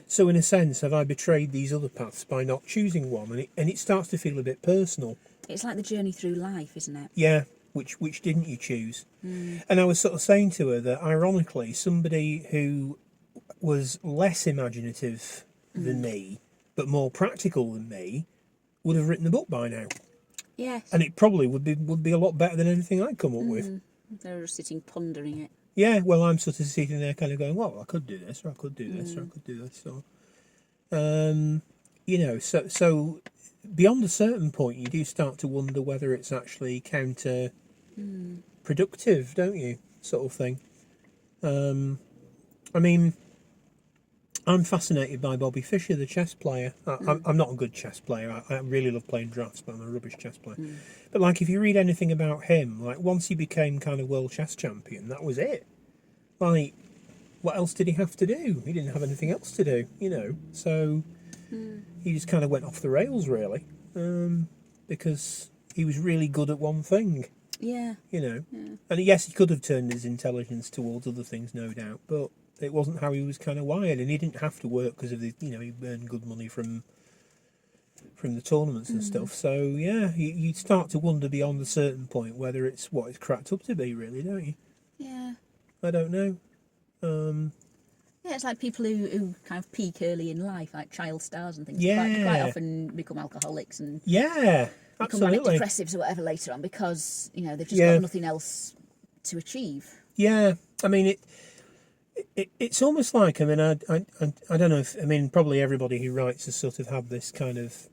So in a sense, have I betrayed these other paths by not choosing one? And it starts to feel a bit personal. It's like the journey through life, isn't it? Yeah, which didn't you choose? And I was sort of saying to her that, ironically, somebody who was less imaginative than me, but more practical than me, would have written the book by now. Yes. And it probably would be a lot better than anything I'd come up with. They're sitting pondering it. Yeah, well, I'm sort of sitting there kind of going, well, I could do this, or I could do this, or I could do this. So, so beyond a certain point, you do start to wonder whether it's actually counterproductive, don't you? Sort of thing. I mean, I'm fascinated by Bobby Fischer, the chess player. I'm not a good chess player. I really love playing drafts, but I'm a rubbish chess player. But like, if you read anything about him, like once he became kind of world chess champion, that was it. Like, what else did he have to do? He didn't have anything else to do, So he just kind of went off the rails, really, because he was really good at one thing. Yeah. And yes, he could have turned his intelligence towards other things, no doubt, but it wasn't how he was kind of wired, and he didn't have to work because of the, he earned good money from the tournaments and stuff. So yeah, you start to wonder beyond a certain point whether it's what it's cracked up to be, really, don't you? Yeah. I don't know. Yeah, it's like people who kind of peak early in life, like child stars and things. Yeah. Quite often become alcoholics and become manic depressives or whatever later on because they've just got nothing else to achieve. Yeah, I mean it's almost like, I don't know if, probably everybody who writes has sort of had this kind of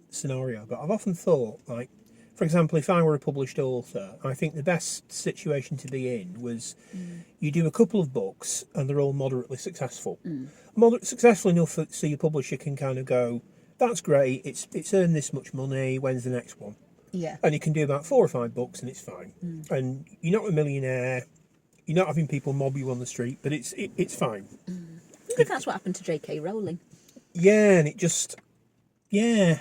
scenario, but I've often thought, like, for example, if I were a published author, I think the best situation to be in was you do a couple of books and they're all moderately successful. Successful enough so your publisher can kind of go, that's great, it's earned this much money, when's the next one? Yeah. And you can do about 4 or 5 books and it's fine. And you're not a millionaire, you're not having people mob you on the street, but it's fine. I think that's what happened to J.K. Rowling. Yeah, and it just... There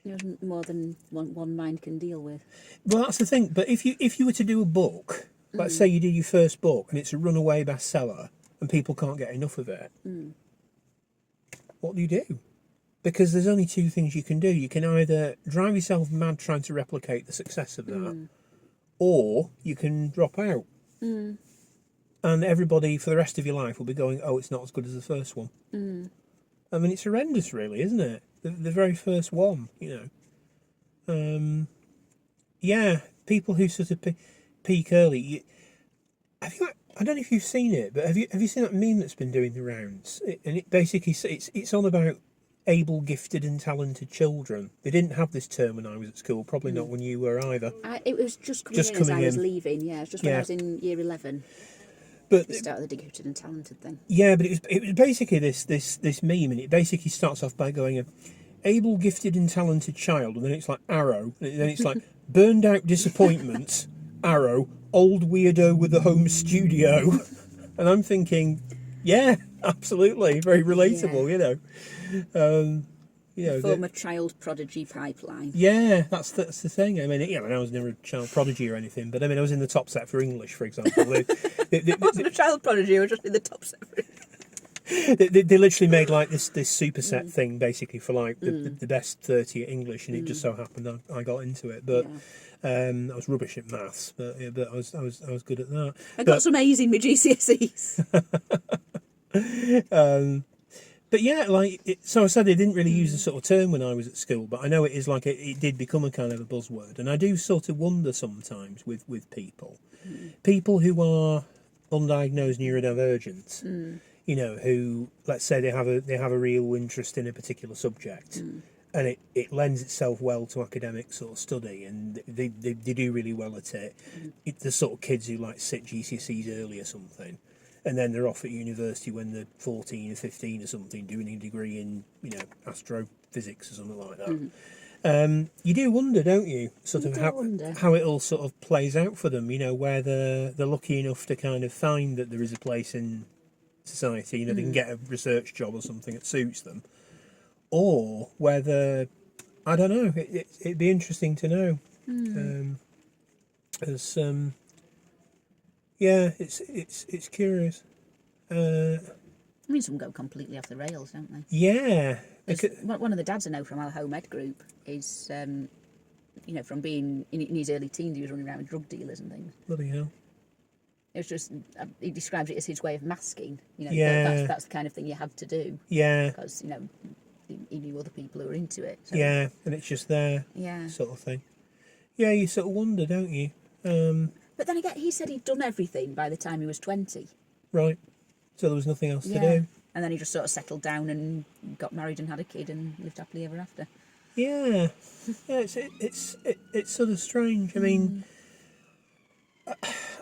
was more than one mind can deal with. Well, that's the thing. But if you were to do a book, let's say you do your first book and it's a runaway bestseller and people can't get enough of it, what do you do? Because there's only 2 things you can do. You can either drive yourself mad trying to replicate the success of that, or you can drop out. And everybody for the rest of your life will be going, oh, it's not as good as the first one. I mean, it's horrendous, really, isn't it? The very first one, Yeah, people who sort of peak early. I don't know if you've seen it, but have you seen that meme that's been doing the rounds? And it basically it's on about able, gifted, and talented children. They didn't have this term when I was at school. Probably not when you were either. It was just coming in as I was leaving. Yeah, it was just when I was in year 11. But the start of the gifted and talented thing. Yeah, but it was basically this meme, and it basically starts off by going able, gifted, and talented child, and then it's like arrow, and then it's like burned out disappointment, arrow, old weirdo with a home studio, and I'm thinking, yeah, absolutely, very relatable, Former child prodigy pipeline. Yeah, that's the thing. I mean, I was never a child prodigy or anything, but I mean, I was in the top set for English, for example. I wasn't a child prodigy, I was just in the top set for English. They literally made like this superset thing basically for like the best 30 at English, and it just so happened I got into it. But I was rubbish at maths, but I was good at that. I got some A's in my GCSEs. But yeah, so I said they didn't really use the sort of term when I was at school, but I know it is like it did become a kind of a buzzword, and I do sort of wonder sometimes with people who are undiagnosed neurodivergent, you know, who, let's say they have a real interest in a particular subject, and it lends itself well to academic sort of study, and they do really well at it. It's the sort of kids who like sit GCSEs early or something, and then they're off at university when they're 14 or 15 or something, doing a degree in, you know, astrophysics or something like that. You do wonder, don't you, sort of how it all sort of plays out for them, you know, where they're lucky enough to kind of find that there is a place in society, you know, they can get a research job or something that suits them, or whether, I don't know, it'd be interesting to know. Yeah, it's curious. I mean, some go completely off the rails, don't they? Yeah. One of the dads I know from our home ed group is, you know, from being in his early teens, he was running around with drug dealers and things. Bloody hell. It was just, he describes it as his way of masking. You know, Yeah. that's the kind of thing you have to do. Yeah. Because, you know, he knew other people who were into it. So. Yeah, and it's just there. Yeah. Sort of thing. Yeah, you sort of wonder, don't you? But then again, he said he'd done everything by the time he was 20. Right. So there was nothing else to do. And then he just sort of settled down and got married and had a kid and lived happily ever after. Yeah. Yeah, it's sort of strange. I mean,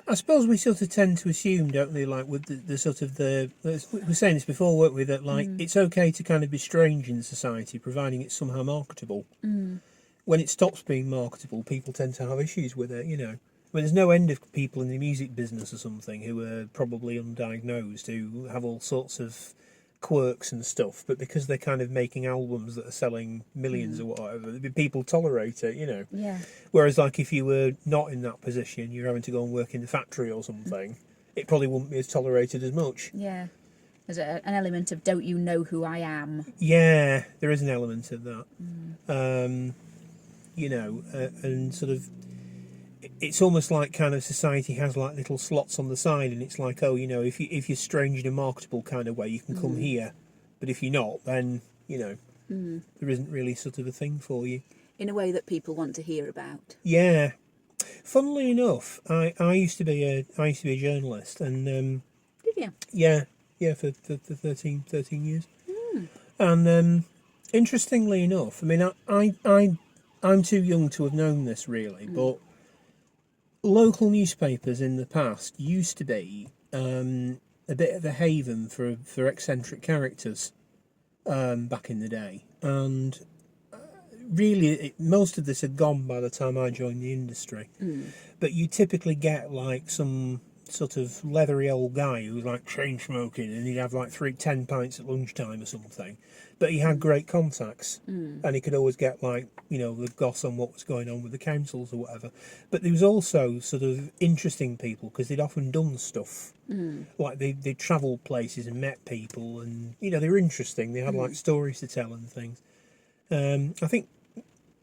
I suppose we sort of tend to assume, don't we, like with the sort of we were saying this before, weren't we, that like it's okay to kind of be strange in society, providing it's somehow marketable. When it stops being marketable, people tend to have issues with it, you know. I mean, there's no end of people in the music business or something who are probably undiagnosed, who have all sorts of quirks and stuff, but because they're kind of making albums that are selling millions or whatever, people tolerate it, you know. Yeah. Whereas, like, if you were not in that position, you're having to go and work in the factory or something, it probably wouldn't be as tolerated as much. Yeah. There's an element of, don't you know who I am? Yeah, there is an element of that. You know, and sort of, it's almost like kind of society has like little slots on the side, and it's like, oh, you know, if you're strange in a marketable kind of way, you can come here, but if you're not, then, you know, there isn't really sort of a thing for you. In a way that people want to hear about. Yeah. Funnily enough, I used to be a journalist, and did you? Yeah, for 13 years. And interestingly enough, I mean, I'm too young to have known this really, but local newspapers in the past used to be a bit of a haven for eccentric characters back in the day, and really most of this had gone by the time I joined the industry. But you typically get like some sort of leathery old guy who was like chain smoking, and he'd have like 10 pints at lunchtime or something, but he had great contacts, and he could always get like, you know, the goss on what was going on with the councils or whatever. But there was also sort of interesting people, because they'd often done stuff, like they'd travelled places and met people, and, you know, they were interesting, they had like stories to tell and things. I think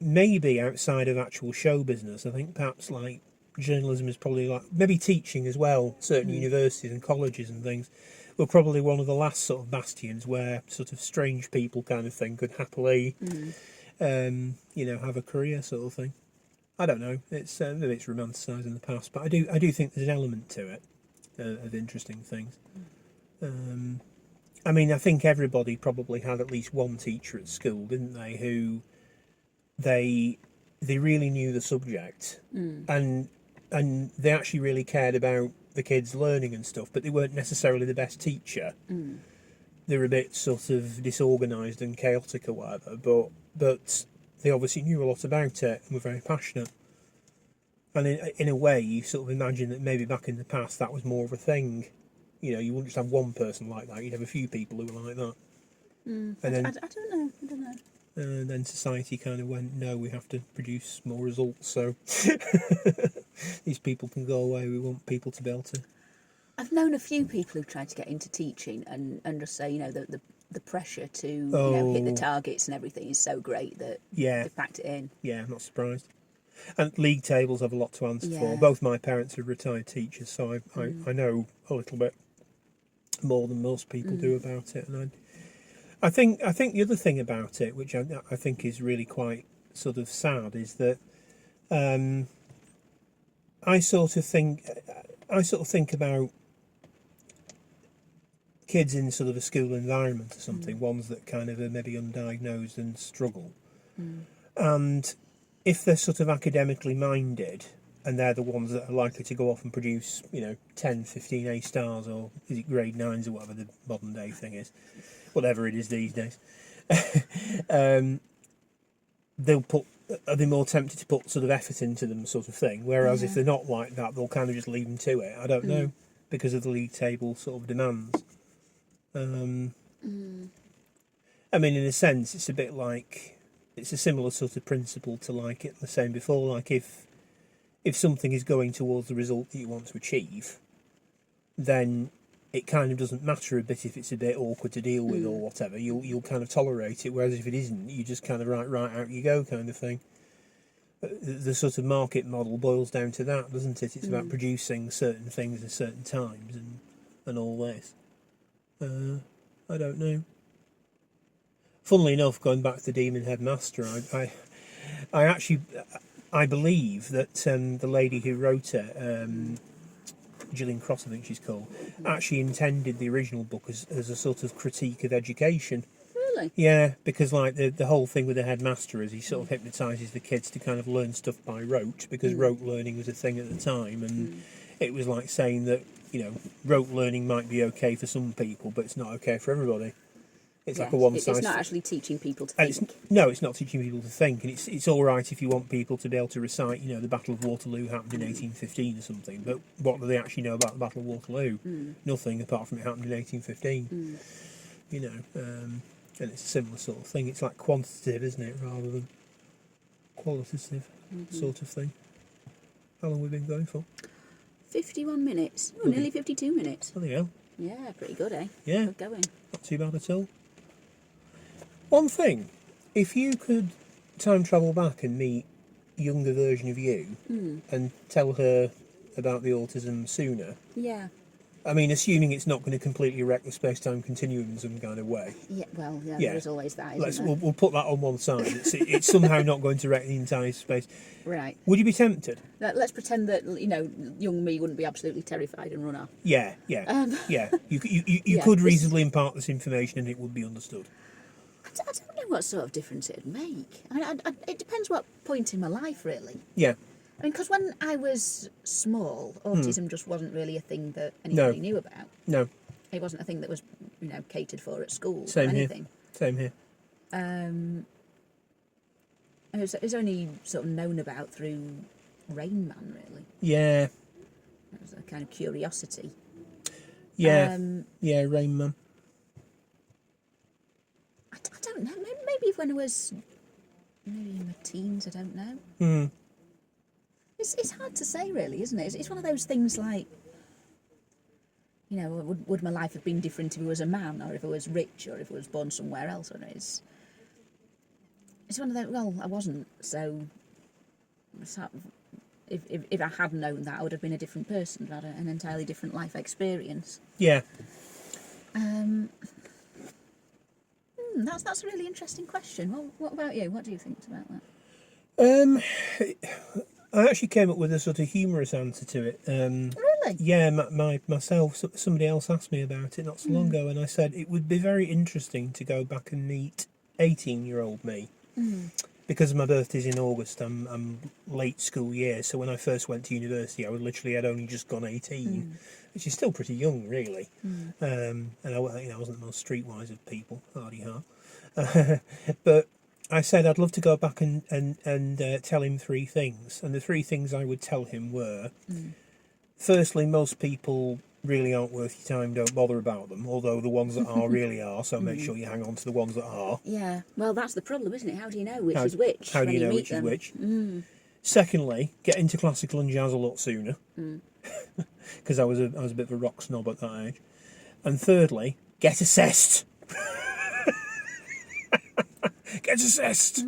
maybe outside of actual show business, I think perhaps like journalism is probably like, maybe teaching as well, certain universities and colleges and things were probably one of the last sort of bastions where sort of strange people kind of thing could happily you know, have a career sort of thing. I don't know, it's maybe it's romanticised in the past, but I do think there's an element to it of interesting things. I mean, I think everybody probably had at least one teacher at school, didn't they, who they really knew the subject, and they actually really cared about the kids learning and stuff, but they weren't necessarily the best teacher. They were a bit sort of disorganised and chaotic or whatever, but they obviously knew a lot about it and were very passionate. And in a way, you sort of imagine that maybe back in the past that was more of a thing. You know, you wouldn't just have one person like that, you'd have a few people who were like that. And then, I don't know. And then society kind of went, no, we have to produce more results, so these people can go away. We want people to be able to I've known a few people who've tried to get into teaching and just say, the pressure to hit the targets and everything is so great that they've packed it in. Yeah, I'm not surprised. And league tables have a lot to answer for. Both my parents are retired teachers, so I know a little bit more than most people do about it. And I think the other thing about it, which I think is really quite sort of sad, is that I sort of think about kids in sort of a school environment or something, ones that kind of are maybe undiagnosed and struggle. And if they're sort of academically minded, and they're the ones that are likely to go off and produce, 10, 15 A stars, or is it grade 9s or whatever the modern day thing is, whatever it is these days, are they more tempted to put sort of effort into them sort of thing, whereas if they're not like that, they'll kind of just leave them to it. I don't know, because of the league table sort of demands. I mean, in a sense, it's a bit like, it's a similar sort of principle to like it was saying before, like if something is going towards the result that you want to achieve, then it kind of doesn't matter a bit if it's a bit awkward to deal with or whatever. You'll kind of tolerate it, whereas if it isn't, you just kind of right out you go kind of thing. The sort of market model boils down to that, doesn't it? It's about producing certain things at certain times and all this. I don't know. Funnily enough, going back to the Demon Headmaster, I believe that the lady who wrote it, Gillian Cross, I think she's called, actually intended the original book as a sort of critique of education. Really? Yeah, because like the whole thing with the headmaster is he sort of hypnotises the kids to kind of learn stuff by rote, because rote learning was a thing at the time, and it was like saying that, rote learning might be okay for some people, but it's not okay for everybody. It's like a one size. It's not actually teaching people to think. It's not teaching people to think, and it's all right if you want people to be able to recite, the Battle of Waterloo happened in 1815 or something. But what do they actually know about the Battle of Waterloo? Nothing, apart from it happened in 1815. And it's a similar sort of thing. It's like quantitative, isn't it, rather than qualitative sort of thing. How long have we been going for? 51 minutes. Oh, nearly 52 minutes. Bloody hell. Yeah, pretty good, eh? Yeah. Good going. Not too bad at all. One thing, if you could time travel back and meet a younger version of you and tell her about the autism sooner. Yeah. I mean, assuming it's not going to completely wreck the space-time continuum in some kind of way. Yeah, well, there's always that, isn't there? We'll put that on one side. It's somehow not going to wreck the entire space. Right. Would you be tempted? Let's pretend that, young me wouldn't be absolutely terrified and run off. Yeah. You could reasonably impart this information and it would be understood. I don't know what sort of difference it'd make. I mean, it depends what point in my life, really. Yeah. I mean, because when I was small, autism just wasn't really a thing that anybody knew about. No. It wasn't a thing that was, catered for at school Same or anything. Same here. It was only sort of known about through Rain Man, really. Yeah. It was a kind of curiosity. Yeah. Rain Man. I don't know. Maybe when I was in my teens, I don't know. It's hard to say, really, isn't it? It's one of those things like, would my life have been different if I was a man, or if I was rich, or if I was born somewhere else? Or it's one of those. Well, I wasn't, so if I had known that, I would have been a different person, had an entirely different life experience. Yeah. That's a really interesting question. Well, what about you? What do you think about that? I actually came up with a sort of humorous answer to it. Really? Yeah, myself. Somebody else asked me about it not so long ago, and I said it would be very interesting to go back and meet 18-year-old me. Because my birthday's in August, I'm late school year, so when I first went to university, I had only just gone 18, which is still pretty young, really. And I wasn't the most streetwise of people, hardy heart. But I said I'd love to go back and tell him 3 things, and the 3 things I would tell him were: firstly, most people really aren't worth your time, don't bother about them, although the ones that are really are, so make sure you hang on to the ones that are. Yeah, well, that's the problem, isn't it? How do you know which is which? How do you know which is which? Secondly, get into classical and jazz a lot sooner. because I was a bit of a rock snob at that age. And thirdly, get assessed. Get assessed.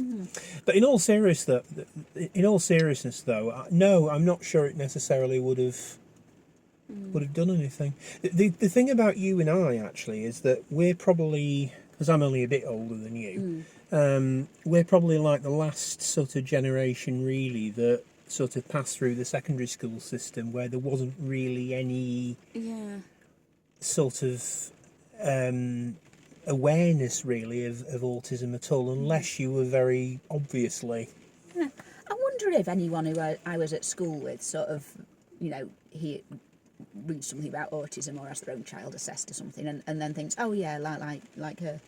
But in all seriousness, though, no, I'm not sure it necessarily would have done anything. The thing about you and I actually is that we're probably, because I'm only a bit older than you, we're probably like the last sort of generation really that sort of passed through the secondary school system where there wasn't really any sort of awareness really of autism at all, unless you were very obviously. Yeah. I wonder if anyone who I was at school with sort of, he reads something about autism or has their own child assessed or something, and then thinks, oh yeah, like her.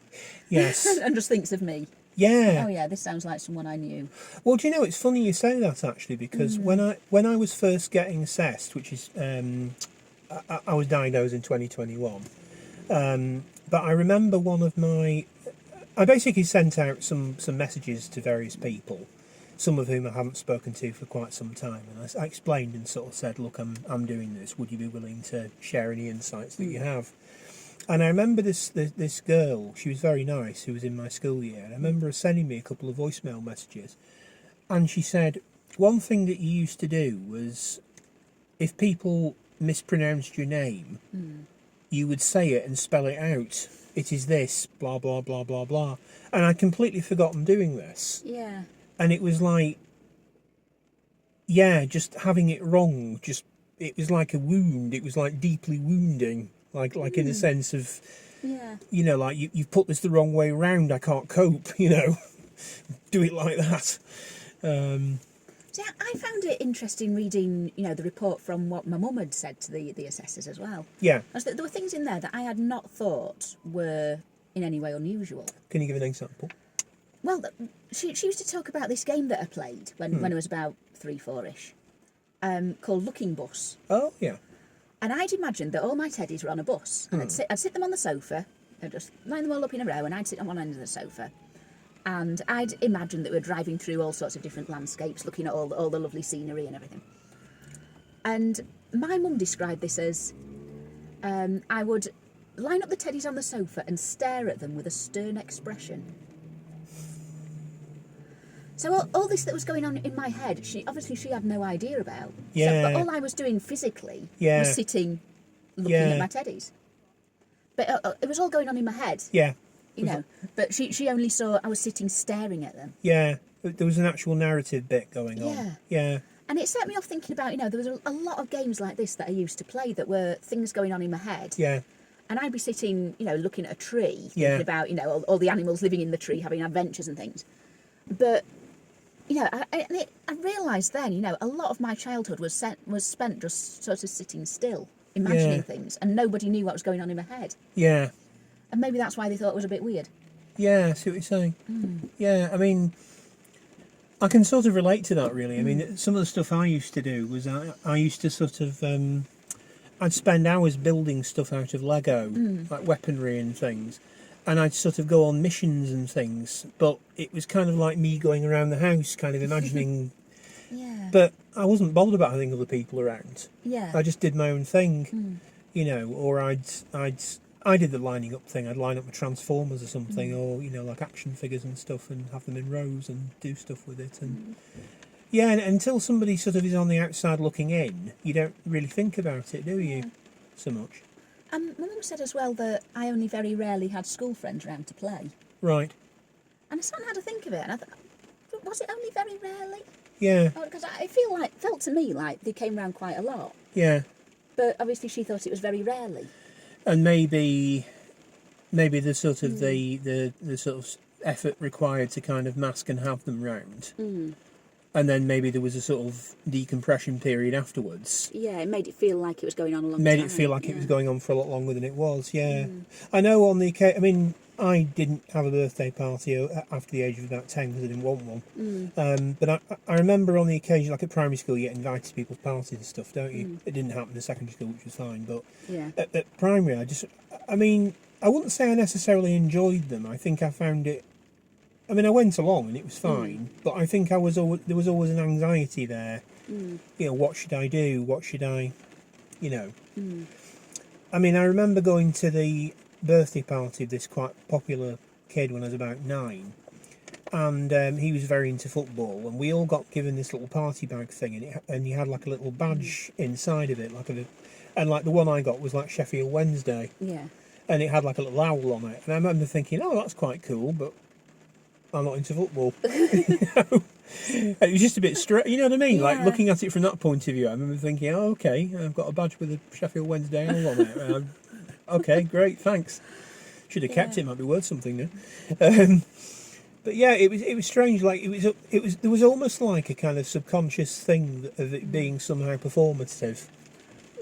Yes. And just thinks of me. Yeah. Oh yeah, this sounds like someone I knew. Well, do you know, it's funny you say that actually, because when I was first getting assessed, which is I was diagnosed in 2021, but I remember I basically sent out some messages to various people, some of whom I haven't spoken to for quite some time, and I explained and sort of said, look, I'm doing this, would you be willing to share any insights that you have? And I remember this girl, she was very nice, who was in my school year, and I remember her sending me a couple of voicemail messages, and she said, one thing that you used to do was, if people mispronounced your name, you would say it and spell it out. It is this, blah, blah, blah, blah, blah. And I'd completely forgotten doing this. Yeah. And it was like, just having it wrong, it was like a wound. It was like deeply wounding. Like in the sense of, like you've put this the wrong way round, I can't cope, do it like that. See, I found it interesting reading, the report from what my mum had said to the assessors as well. Yeah. As there were things in there that I had not thought were in any way unusual. Can you give an example? Well, she used to talk about this game that I played when I was about 3-4ish, called Looking Bus. Oh, yeah. And I'd imagined that all my teddies were on a bus, and I'd sit them on the sofa, I'd just line them all up in a row, and I'd sit on one end of the sofa. And I'd imagined that we were driving through all sorts of different landscapes, looking at all the lovely scenery and everything. And my mum described this as, I would line up the teddies on the sofa and stare at them with a stern expression. So all this that was going on in my head, she had no idea about. Yeah. But all I was doing physically was sitting, looking at my teddies. But it was all going on in my head. Yeah. But she only saw I was sitting staring at them. Yeah. There was an actual narrative bit going on. Yeah. Yeah. And it set me off thinking about, there was a lot of games like this that I used to play that were things going on in my head. Yeah. And I'd be sitting, looking at a tree, thinking about, all the animals living in the tree, having adventures and things. But I realised then, a lot of my childhood was spent just sort of sitting still, imagining things, and nobody knew what was going on in my head. Yeah. And maybe that's why they thought it was a bit weird. Yeah, I see what you're saying. Yeah, I mean, I can sort of relate to that, really. I mean, some of the stuff I used to do was I used to sort of, I'd spend hours building stuff out of Lego, like weaponry and things. And I'd sort of go on missions and things, but it was kind of like me going around the house, kind of imagining. Yeah. But I wasn't bothered about having other people around. Yeah. I just did my own thing, or I did the lining up thing. I'd line up with Transformers or something, or like action figures and stuff, and have them in rows and do stuff with it. And and until somebody sort of is on the outside looking in, you don't really think about it, do you? So much. My mum said as well that I only very rarely had school friends around to play. Right. And I sat and had to think of it, and I thought, was it only very rarely? Yeah. Because I felt to me like they came round quite a lot. Yeah. But obviously she thought it was very rarely. And maybe the sort of the sort of effort required to kind of mask and have them round. And then maybe there was a sort of decompression period afterwards. Yeah, it made it feel like it was going on a long time. Made it feel like it was going on for a lot longer than it was, yeah. I know on the occasion, I mean, I didn't have a birthday party after the age of about 10 because I didn't want one. But I remember on the occasion, like at primary school, you get invited to people's parties and stuff, don't you? It didn't happen at secondary school, which was fine. But at primary, I wouldn't say I necessarily enjoyed them. I think I found it... I mean, I went along and it was fine, but I think there was always an anxiety there. What should I do? What should I you know. I mean, I remember going to the birthday party of this quite popular kid when I was about 9, and he was very into football, and we all got given this little party bag thing, and you had like a little badge inside of it, and like the one I got was like Sheffield Wednesday, and it had like a little owl on it, and I remember thinking, oh, that's quite cool, but I'm not into football. It was just a bit straight, you know what I mean? Like looking at it from that point of view, I remember thinking, oh, okay, I've got a badge with a Sheffield Wednesday owl on it. Okay, great, thanks. Should have kept it. Might be worth something now. But yeah, it was strange. Like there was almost like a kind of subconscious thing of it being somehow performative.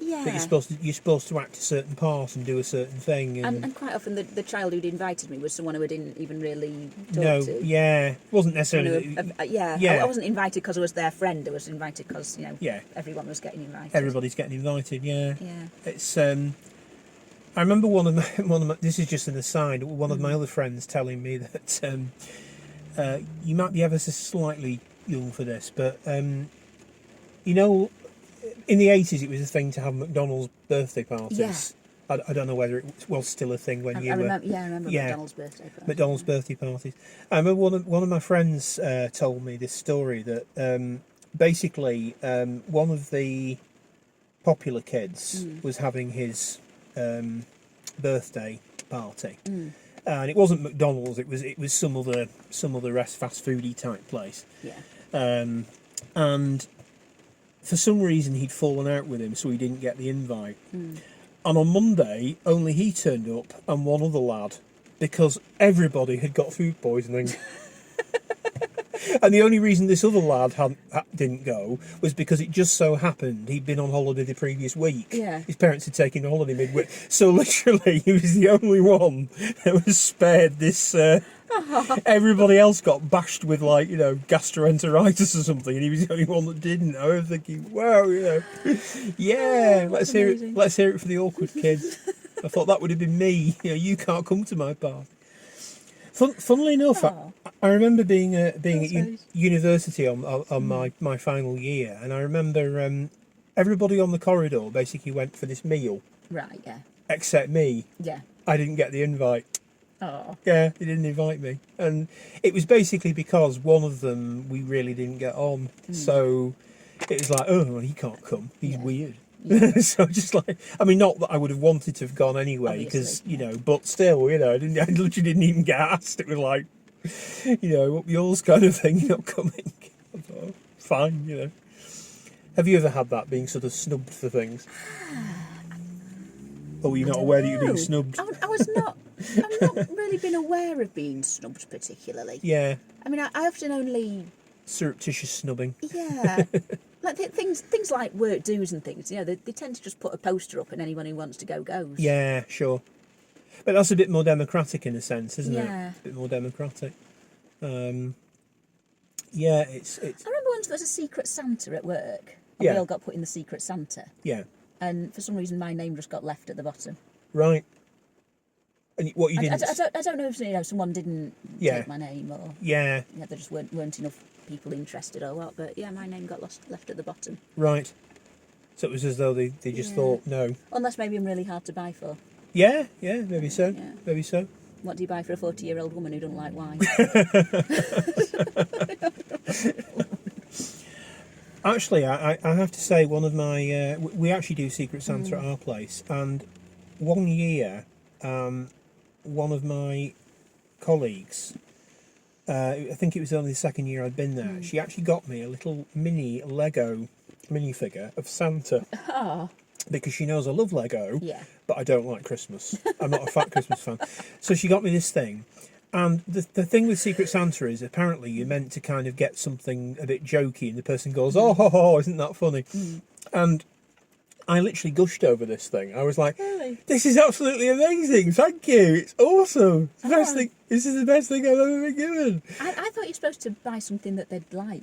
Yeah. That you're supposed to act a certain part and do a certain thing. And quite often the child who'd invited me was someone who I didn't even really talk to. Yeah, wasn't necessarily. I wasn't invited because I was their friend. I was invited because everyone was getting invited. Everybody's getting invited. Yeah. Yeah. It's. I remember one of my. This is just an aside. One of my other friends telling me that you might be ever so slightly young for this, but you know. In the 80s, it was a thing to have McDonald's birthday parties. Yeah. I don't know whether it was still a thing when you were... I remember McDonald's birthday parties. McDonald's birthday parties. I remember one of my friends told me this story that basically one of the popular kids was having his birthday party. And it wasn't McDonald's, it was some other fast foodie type place. Yeah. And for some reason he'd fallen out with him, so he didn't get the invite. And on Monday, only he turned up and one other lad, because everybody had got food poisoning. And the only reason this other lad didn't go was because it just so happened he'd been on holiday the previous week. Yeah. His parents had taken a holiday midweek. So literally he was the only one that was spared this... Everybody else got bashed with, like, you know, gastroenteritis or something, and he was the only one that didn't. I was thinking, wow, you know, let's hear it. Let's hear it for the awkward kids. I thought that would have been me. You know, you can't come to my party. Funnily enough, I remember being at university on my final year, and I remember everybody on the corridor basically went for this meal. Right. Yeah. Except me. Yeah. I didn't get the invite. Oh. Yeah, he didn't invite me. And it was basically because one of them we really didn't get on. So it was like, oh, well, he can't come. He's weird. Yeah. So just like, I mean, not that I would have wanted to have gone anyway, because, you know, but still, you know, I literally didn't even get asked. It was like, you know, up yours kind of thing, you're not coming. I thought, fine, you know. Have you ever had that, being sort of snubbed for things? Or were you not aware that you were being snubbed? I was not. I've not really been aware of being snubbed particularly. Yeah. I mean, I often only... Surreptitious snubbing. Yeah. Like things like work dues and things, you know, they tend to just put a poster up and anyone who wants to go goes. Yeah, sure. But that's a bit more democratic in a sense, isn't it? Yeah. A bit more democratic. It's... I remember once there was a Secret Santa at work. And we all got put in the Secret Santa. Yeah. And for some reason my name just got left at the bottom. Right. And what you didn't... I don't know if, you know, someone didn't take my name, or there just weren't enough people interested or what, but yeah, my name got left at the bottom. Right. So it was as though they just thought, no. Unless maybe I'm really hard to buy for. Yeah, maybe so. Yeah. Maybe so. What do you buy for a 40-year-old woman who doesn't like wine? Actually, I have to say, one of my... we actually do Secret Santa at our place, and one year... one of my colleagues, I think it was only the second year I'd been there, she actually got me a little mini Lego minifigure of Santa. Oh. Because she knows I love Lego, yeah, but I don't like Christmas. I'm not a fat Christmas fan. So she got me this thing. And the thing with Secret Santa is, apparently you're meant to kind of get something a bit jokey, and the person goes, oh, ho, ho, isn't that funny? And I literally gushed over this thing. I was like, really? This is absolutely amazing. Thank you. It's awesome. It's the best thing. This is the best thing I've ever been given. I thought you're supposed to buy something that they'd like.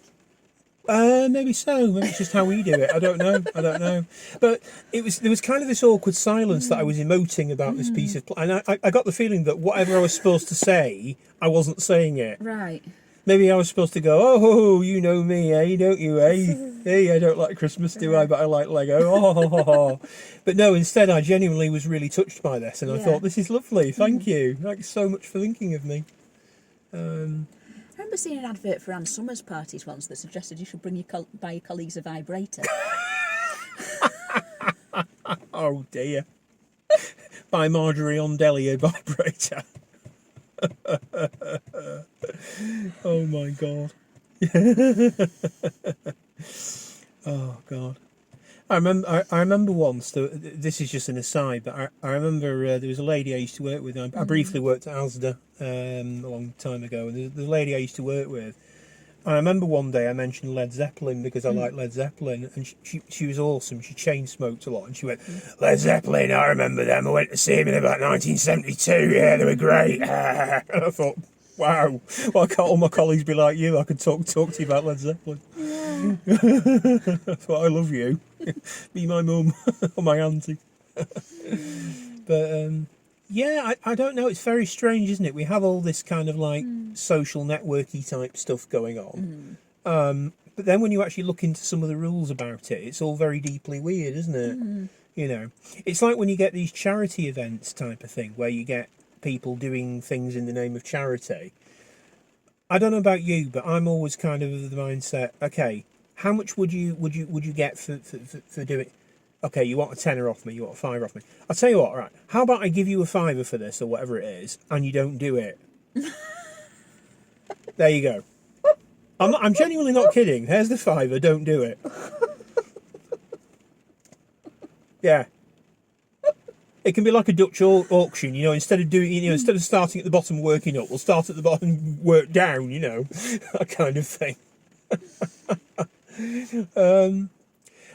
Maybe so. Maybe it's just how we do it. I don't know. But there was kind of this awkward silence that I was emoting about this piece of... And I got the feeling that whatever I was supposed to say, I wasn't saying it. Right. Maybe I was supposed to go, oh, you know me, eh? Don't you, eh? Hey, I don't like Christmas, do I? But I like Lego. Oh. But no, instead I genuinely was really touched by this, and I thought, this is lovely. Thank you. Thanks so much for thinking of me. I remember seeing an advert for Ann Summers parties once that suggested you should bring buy your colleagues a vibrator. Oh dear. Buy Marjorie on Deli a vibrator. Oh my god. Oh god. I remember once. This is just an aside, but I remember there was a lady I used to work with. I briefly worked at Asda a long time ago, and there's a lady I used to work with. And I remember one day I mentioned Led Zeppelin because I like Led Zeppelin, and she was awesome. She chain smoked a lot, and she went, Led Zeppelin, I remember them. I went to see them in about 1972. Yeah, they were great. And I thought, wow, why can't all my colleagues be like you? I could talk to you about Led Zeppelin. Yeah. I thought, I love you. Be my mum or my auntie. But yeah, I don't know. It's very strange, isn't it? We have all this kind of like social networky type stuff going on. But then when you actually look into some of the rules about it, it's all very deeply weird, isn't it? You know, it's like when you get these charity events type of thing where you get people doing things in the name of charity. I don't know about you, but I'm always kind of the mindset, okay, how much would you get for doing? Okay, you want a tenner off me, you want a fiver off me. I'll tell you what, right, how about I give you a fiver for this or whatever it is, and you don't do it? There you go. I'm genuinely not kidding. Here's the fiver, don't do it. Yeah. It can be like a Dutch auction, you know, instead of starting at the bottom working up, we'll start at the bottom and work down, you know, that kind of thing.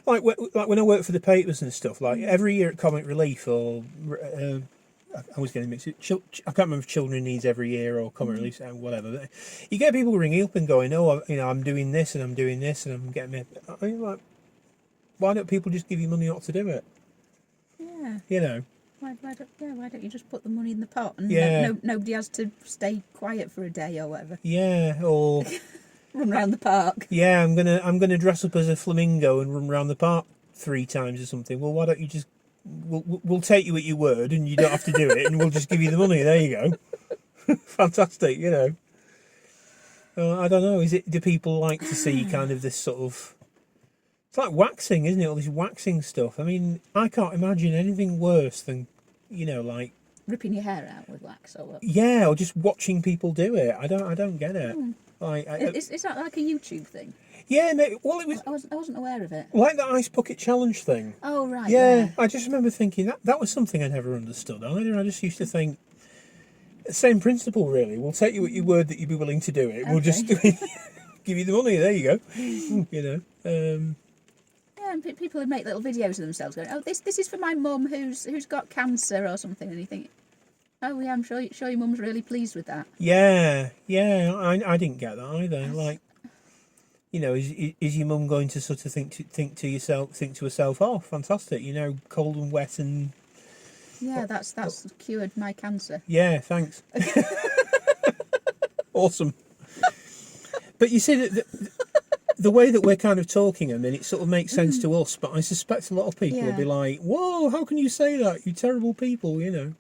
Like when I work for the papers and stuff, like every year at Comic Relief or I was getting mixed. I can't remember if Children Needs every year or Comic Relief or whatever. But you get people ringing up and going, "Oh, you know, I'm doing this and I'm doing this and I'm getting it." I mean, like, why don't people just give you money not to do it? Yeah. You know. Why don't you just put the money in the pot and nobody has to stay quiet for a day or whatever? Yeah, or run around the park. Yeah, I'm gonna dress up as a flamingo and run around the park 3 times or something. Well, why don't you just we'll take you at your word and you don't have to do it and we'll just give you the money. There you go. Fantastic, you know. I don't know. Do people like to see kind of this sort of? It's like waxing, isn't it? All this waxing stuff. I mean, I can't imagine anything worse than, you know, like ripping your hair out with wax or what? Yeah, or just watching people do it. I don't get it. Like, is that like a YouTube thing? Yeah, well, it was. I wasn't aware of it. Like the Ice Bucket Challenge thing. Oh right. Yeah, I just remember thinking that was something I never understood either. I just used to think, same principle really. We'll take you at your word that you'd be willing to do it. Okay. We'll just give you the money. There you go. You know. Yeah, and people would make little videos of themselves going, "Oh, this is for my mum who's got cancer or something," and you think, "Oh yeah, I'm sure your mum's really pleased with that." Yeah. I didn't get that either. Like, you know, is your mum going to sort of think to herself, "Oh, fantastic, you know, cold and wet and." Yeah, that's cured my cancer. Yeah, thanks. Awesome. But you see that. The way that we're kind of talking, I mean, it sort of makes sense to us, but I suspect a lot of people will be like, "Whoa, how can you say that? You terrible people, you know.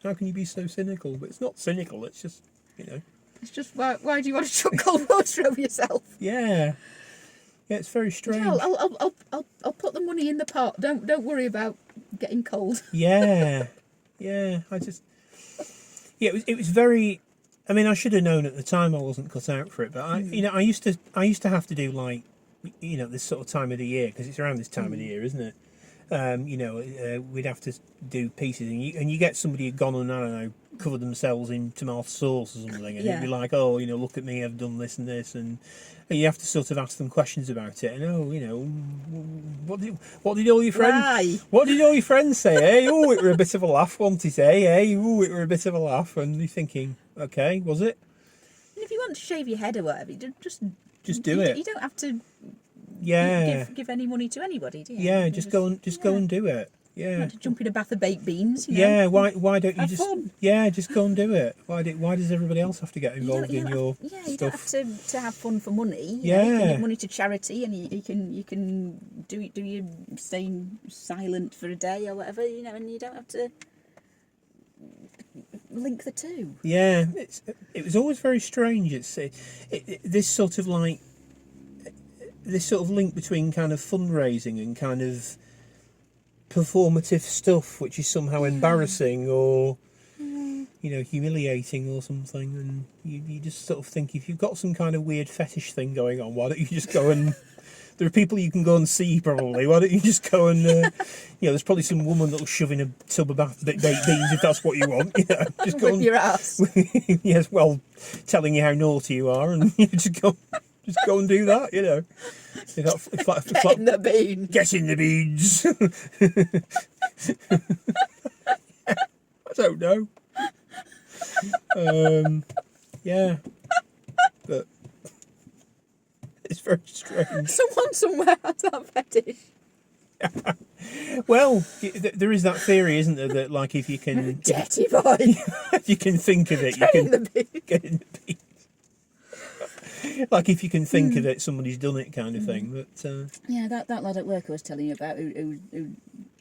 How can you be so cynical?" But it's not cynical. It's just, you know. It's just why do you want to chuck cold water over yourself? Yeah, it's very strange. Yeah, I'll put the money in the pot. Don't worry about getting cold. Yeah. It was very. I mean, I should have known at the time I wasn't cut out for it, but I used to have to do like, you know, this sort of time of the year because it's around this time of the year, isn't it? You know, we'd have to do pieces, and you get somebody who'd gone and I don't know, covered themselves in tomato sauce or something, and it'd be like, "Oh, you know, look at me, I've done this and this," and you have to sort of ask them questions about it. And you know, what did all your friends? What did all your friends say? Hey, oh, it were a bit of a laugh, wasn't it? Hey, oh, it were a bit of a laugh, and you're thinking, okay, was it? And if you want to shave your head or whatever, just do it. You don't have to. Yeah. Give any money to anybody, do you? Yeah, just go and do it. Yeah. Want to jump in a bath of baked beans, you know? Yeah, why don't you Have just fun. just go and do it? Why does everybody else have to get involved in your you stuff? don't have to have fun for money. You Yeah. know, you can give money to charity, and you can do your staying silent for a day or whatever, you know, and you don't have to link the two. Yeah, it was always very strange. This sort of like this sort of link between kind of fundraising and kind of performative stuff, which is somehow embarrassing or humiliating or something. And you just sort of think, if you've got some kind of weird fetish thing going on, why don't you just go and there are people you can go and see probably. Why don't you just go and there's probably some woman that'll shove in a tub of baked beans if that's what you want. Just go Whip your ass. Yes, well, telling you how naughty you are, and just go and do that. Get in the bean. Get in the beans. I don't know. Yeah, but it's very strange. Someone somewhere has that fetish. Well, there is that theory, isn't there, that like if you can, dirty boy, if you can think of it, you can get in the beans. Like if you can think of it, somebody's done it, kind of thing. But yeah, that lad at work I was telling you about, who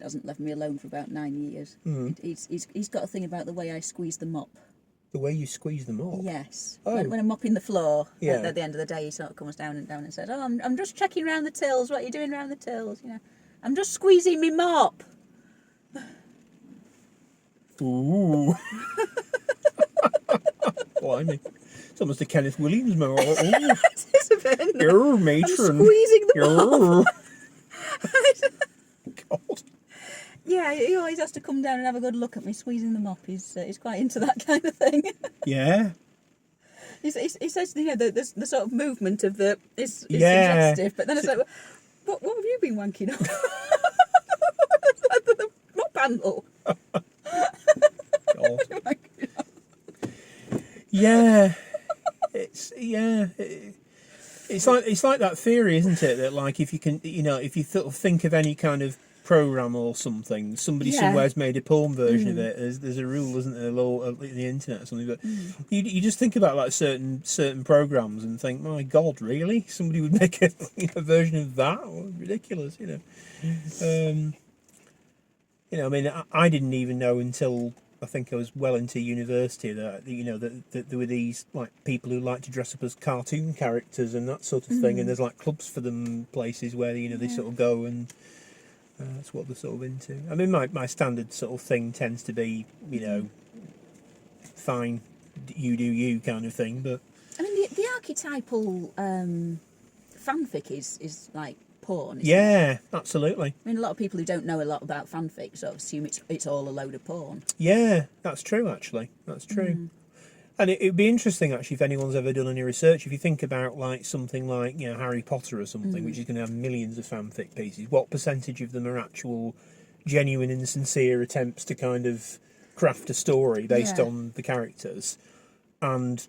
hasn't left me alone for about 9 years. He's got a thing about the way I squeeze the mop. The way you squeeze them up? Yes. Oh. When I'm mopping the floor, Yeah. at the end of the day, he sort of comes down and says, "Oh, I'm just checking round the tills. What are you doing round the tills? You know, I'm just squeezing me mop." Ooh. Blimey. It's almost a Kenneth Williams moment. Oh. It's a bit, isn't it? You're matron. I'm squeezing the mop. God. Yeah, he always has to come down and have a good look at me squeezing the mop. He's quite into that kind of thing. Yeah. He says, the sort of movement of the is suggestive, but then it's like, what have you been wanking on? The mop handle. God. Yeah. It's like that theory, isn't it? That like if you can, if you sort of think of any kind of program or something, somebody somewhere's made a porn version of it. There's a rule, isn't there, law in the internet or something? But you just think about like certain programs and think, my God, really? Somebody would make a version of that? Oh, ridiculous, I mean, I didn't even know until I think I was well into university that that there were these like people who like to dress up as cartoon characters and that sort of thing, and there's like clubs for them, places where they sort of go and. That's what they're sort of into. I mean, my standard sort of thing tends to be, fine, you do you kind of thing. But I mean, the archetypal fanfic is like porn. Isn't it? Absolutely. I mean, a lot of people who don't know a lot about fanfic sort of assume it's all a load of porn. Yeah, that's true. Actually, that's true. And it'd be interesting, actually, if anyone's ever done any research, if you think about like something like Harry Potter or something, which is going to have millions of fanfic pieces, what percentage of them are actual, genuine and sincere attempts to kind of craft a story based on the characters, and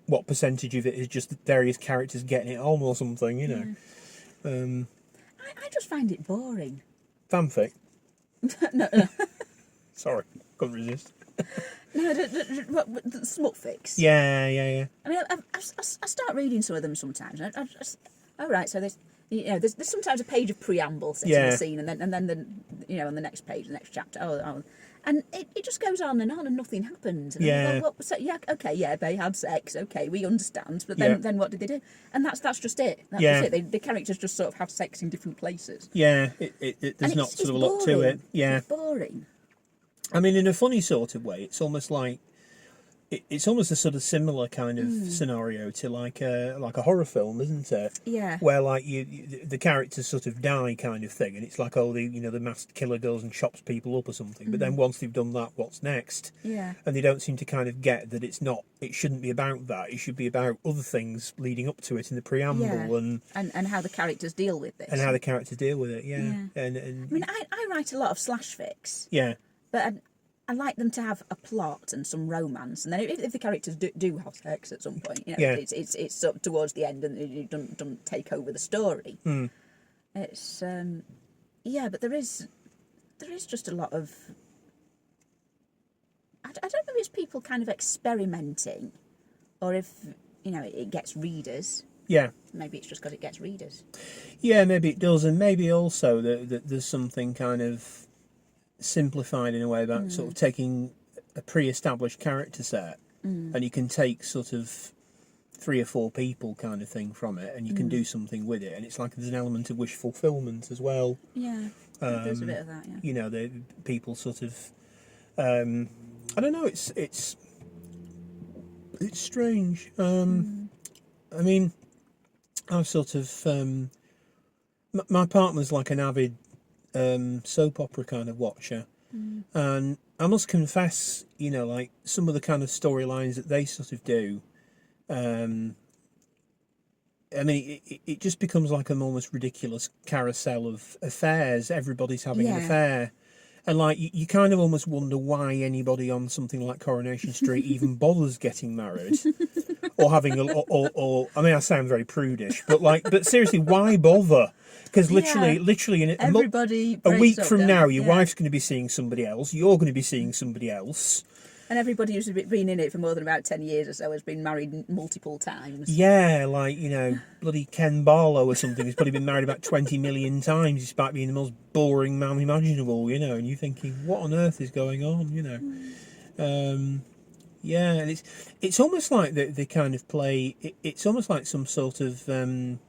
what percentage of it is just various characters getting it on or something, I just find it boring. Fanfic. No. Sorry, couldn't resist. No, the smut fix. Yeah. I mean, I start reading some of them sometimes. Right, so there's sometimes a page of preamble setting the scene, and then on the next page, the next chapter, and it just goes on, and nothing happens. And they had sex. Okay, we understand, but then what did they do? And that's just it. That's just it. The characters just sort of have sex in different places. Yeah, there's not sort of a lot to it. Yeah, it's boring. I mean, in a funny sort of way, it's almost like it's almost a sort of similar kind of scenario to like a horror film, isn't it? Yeah. Where like the characters sort of die, kind of thing, and it's like the masked killer goes and chops people up or something. But then once they've done that, what's next? Yeah. And they don't seem to kind of get that it shouldn't be about that. It should be about other things leading up to it in the preamble and how the characters deal with this. And how the characters deal with it. Yeah. And I mean, I write a lot of slash fics. Yeah. But I like them to have a plot and some romance, and then if the characters do have sex at some point, it's sort of towards the end, and it don't take over the story. It's but there is there is just a lot of... I don't know if it's people kind of experimenting or if, it gets readers. Yeah. Maybe it's just because it gets readers. Yeah, maybe it does. And maybe also that there's something kind of simplified in a way about sort of taking a pre-established character set and you can take sort of 3 or 4 people kind of thing from it and you can do something with it. And it's like there's an element of wish fulfillment as well. Yeah, there's a bit of that, yeah. The people sort of... I don't know, it's strange. I mean, I've sort of... my partner's like an avid soap opera kind of watcher. And I must confess, like some of the kind of storylines that they sort of do, I mean, it just becomes like an almost ridiculous carousel of affairs. Everybody's having an affair. And like you kind of almost wonder why anybody on something like Coronation Street even bothers getting married or having or I mean I sound very prudish, but seriously, why bother? Because literally in a week from now, your wife's going to be seeing somebody else. You're going to be seeing somebody else. And everybody who's been in it for more than about 10 years or so has been married multiple times. Yeah, like, bloody Ken Barlow or something who's probably been married about 20 million times despite being the most boring man imaginable, and you're thinking, what on earth is going on, Yeah, and it's almost like they kind of play... It's almost like some sort of... you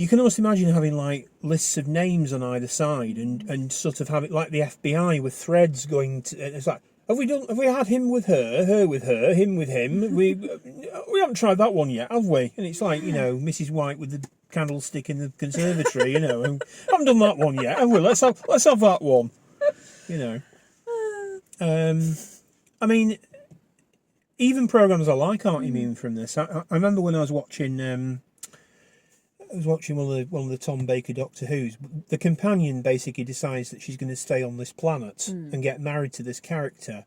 can almost imagine having like lists of names on either side and sort of have it like the FBI with threads going to... It's like... Have we had him with her with her, him with him? We haven't tried that one yet, have we? And it's like, Mrs. White with the candlestick in the conservatory, and haven't done that one yet, have we? Let's have that one. I mean, even programmes I like aren't immune from this. I remember when I was watching one of the Tom Baker Doctor Who's. The companion basically decides that she's going to stay on this planet and get married to this character,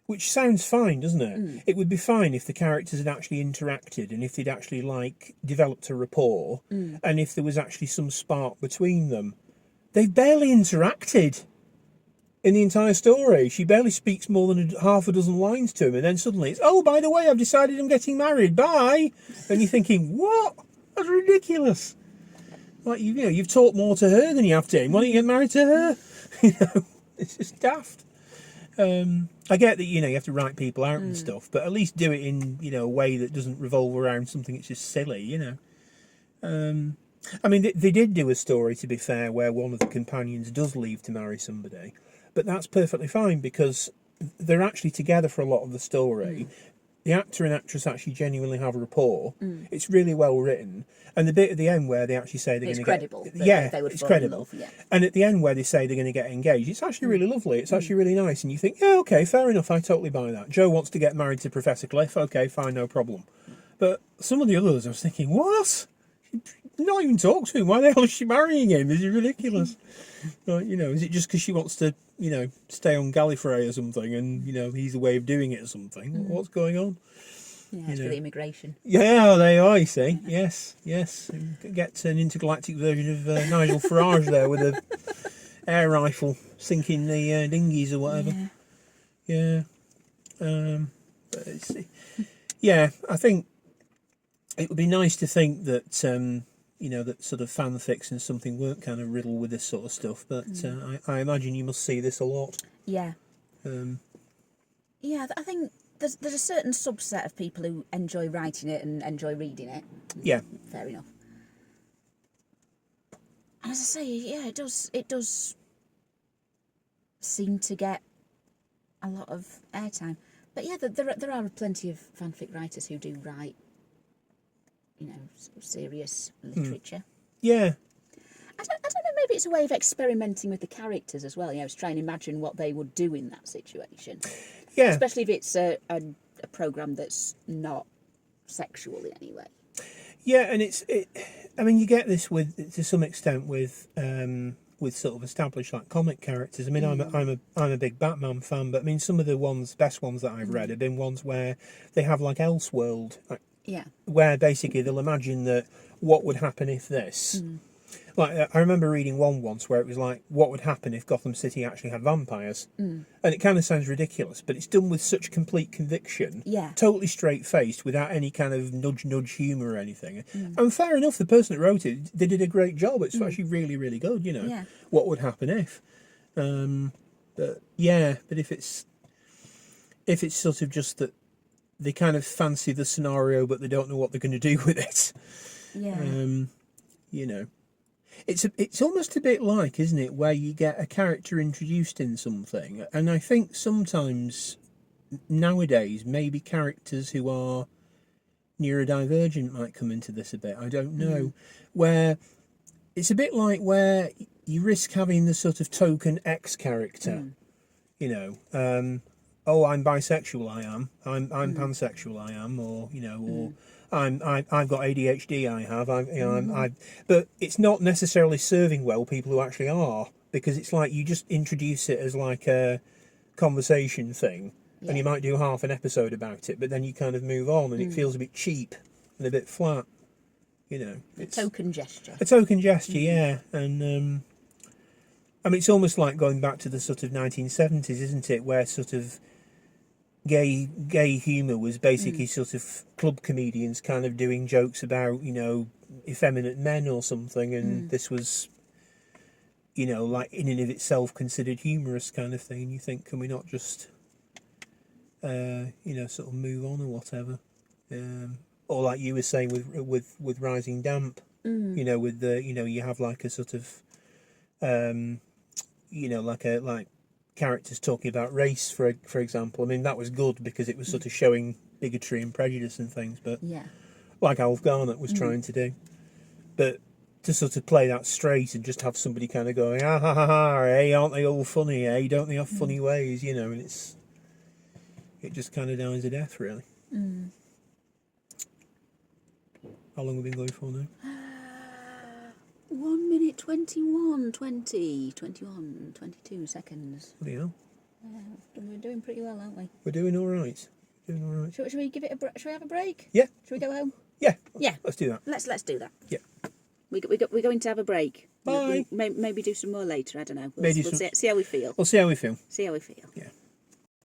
which sounds fine, doesn't it? It would be fine if the characters had actually interacted and if they'd actually developed a rapport and if there was actually some spark between them. They've barely interacted in the entire story. She barely speaks more than half a dozen lines to him, and then suddenly it's, oh, by the way, I've decided I'm getting married. Bye. And you're thinking, what? That's ridiculous. Like, you've talked more to her than you have to him. Why don't you get married to her? It's just daft. I get that, you have to write people out and stuff, but at least do it in, a way that doesn't revolve around something that's just silly, I mean, they did do a story, to be fair, where one of the companions does leave to marry somebody, but that's perfectly fine because they're actually together for a lot of the story. The actor and actress actually genuinely have a rapport. It's really well written. And the bit at the end where they actually say they're going to credible. They would it's credible. In love, And at the end where they say they're going to get engaged, it's actually really lovely. It's actually really nice. And you think, yeah, okay, fair enough. I totally buy that. Joe wants to get married to Professor Cliff. Okay, fine, no problem. But some of the others, I was thinking, what? Not even talk to him. Why the hell is she marrying him? This is ridiculous. Is it just because she wants to, stay on Gallifrey or something and, he's a way of doing it or something? What's going on? Yeah, it's for the immigration. Yeah, there you are, you see. Yes. Get an intergalactic version of Nigel Farage there with a air rifle sinking the dinghies or whatever. Yeah. But I think it would be nice to think that, that sort of fanfics and something weren't kind of riddled with this sort of stuff. But I imagine you must see this a lot. Yeah. I think there's a certain subset of people who enjoy writing it and enjoy reading it. Yeah. Fair enough. And as I say, it does seem to get a lot of airtime. But there are plenty of fanfic writers who do write, serious literature. Yeah. I don't know, maybe it's a way of experimenting with the characters as well, to try and imagine what they would do in that situation. Yeah. Especially if it's a programme that's not sexual in any way. Yeah, and I mean, you get this to some extent with sort of established like comic characters. I mean, I'm a big Batman fan, but I mean, some of the best ones that I've read have been ones where they have like Elseworld, where basically they'll imagine that what would happen if this, Like, I remember reading one once where it was like, what would happen if Gotham City actually had vampires? And it kind of sounds ridiculous, but it's done with such complete conviction. Yeah. Totally straight-faced, without any kind of nudge humour or anything. And fair enough, the person that wrote it, they did a great job. It's actually really, really good, you know. Yeah. What would happen if? But if it's sort of just that they kind of fancy the scenario, but they don't know what they're going to do with it. Yeah. You know. It's almost a bit like, isn't it, where you get a character introduced in something, and I think sometimes nowadays maybe characters who are neurodivergent might come into this a bit. I don't know, where it's a bit like where you risk having the sort of token X character, you know. Oh, I'm bisexual. I am. I'm pansexual. I am, or you know, or. I've got ADHD. I have. But it's not necessarily serving well people who actually are, because it's like you just introduce it as like a conversation thing, and you might do half an episode about it, but then you kind of move on, and it feels a bit cheap and a bit flat. You know, it's a token gesture. A token gesture, yeah, and I mean it's almost like going back to the sort of 1970s, isn't it, where sort of gay humour was basically sort of club comedians kind of doing jokes about, you know, effeminate men or something, and this was, you know, like in and of itself considered humorous kind of thing. And you think, can we not just, you know, sort of move on or whatever? Or like you were saying with Rising Damp, you know, with the, you know, you have like a sort of, you know, like characters talking about race, for example. I mean, that was good because it was sort of showing bigotry and prejudice and things, but like Alf Garnett was trying to do. But to sort of play that straight and just have somebody kind of going, ah ha ha ha, hey, aren't they all funny, hey, don't they have funny ways, you know, and it just kind of dies a death, really. How long have we been going for now? 1 minute 21, 20, 21, 22 seconds. Bloody hell. We're doing pretty well, aren't we? We're doing all right. Should we give it a? Should we have a break? Yeah. Should we go home? Yeah. Yeah. Let's do that. Let's do that. Yeah. We're going to have a break. Bye. Maybe do some more later. I don't know. Maybe we'll see how we feel. We'll see how we feel. See how we feel. Yeah.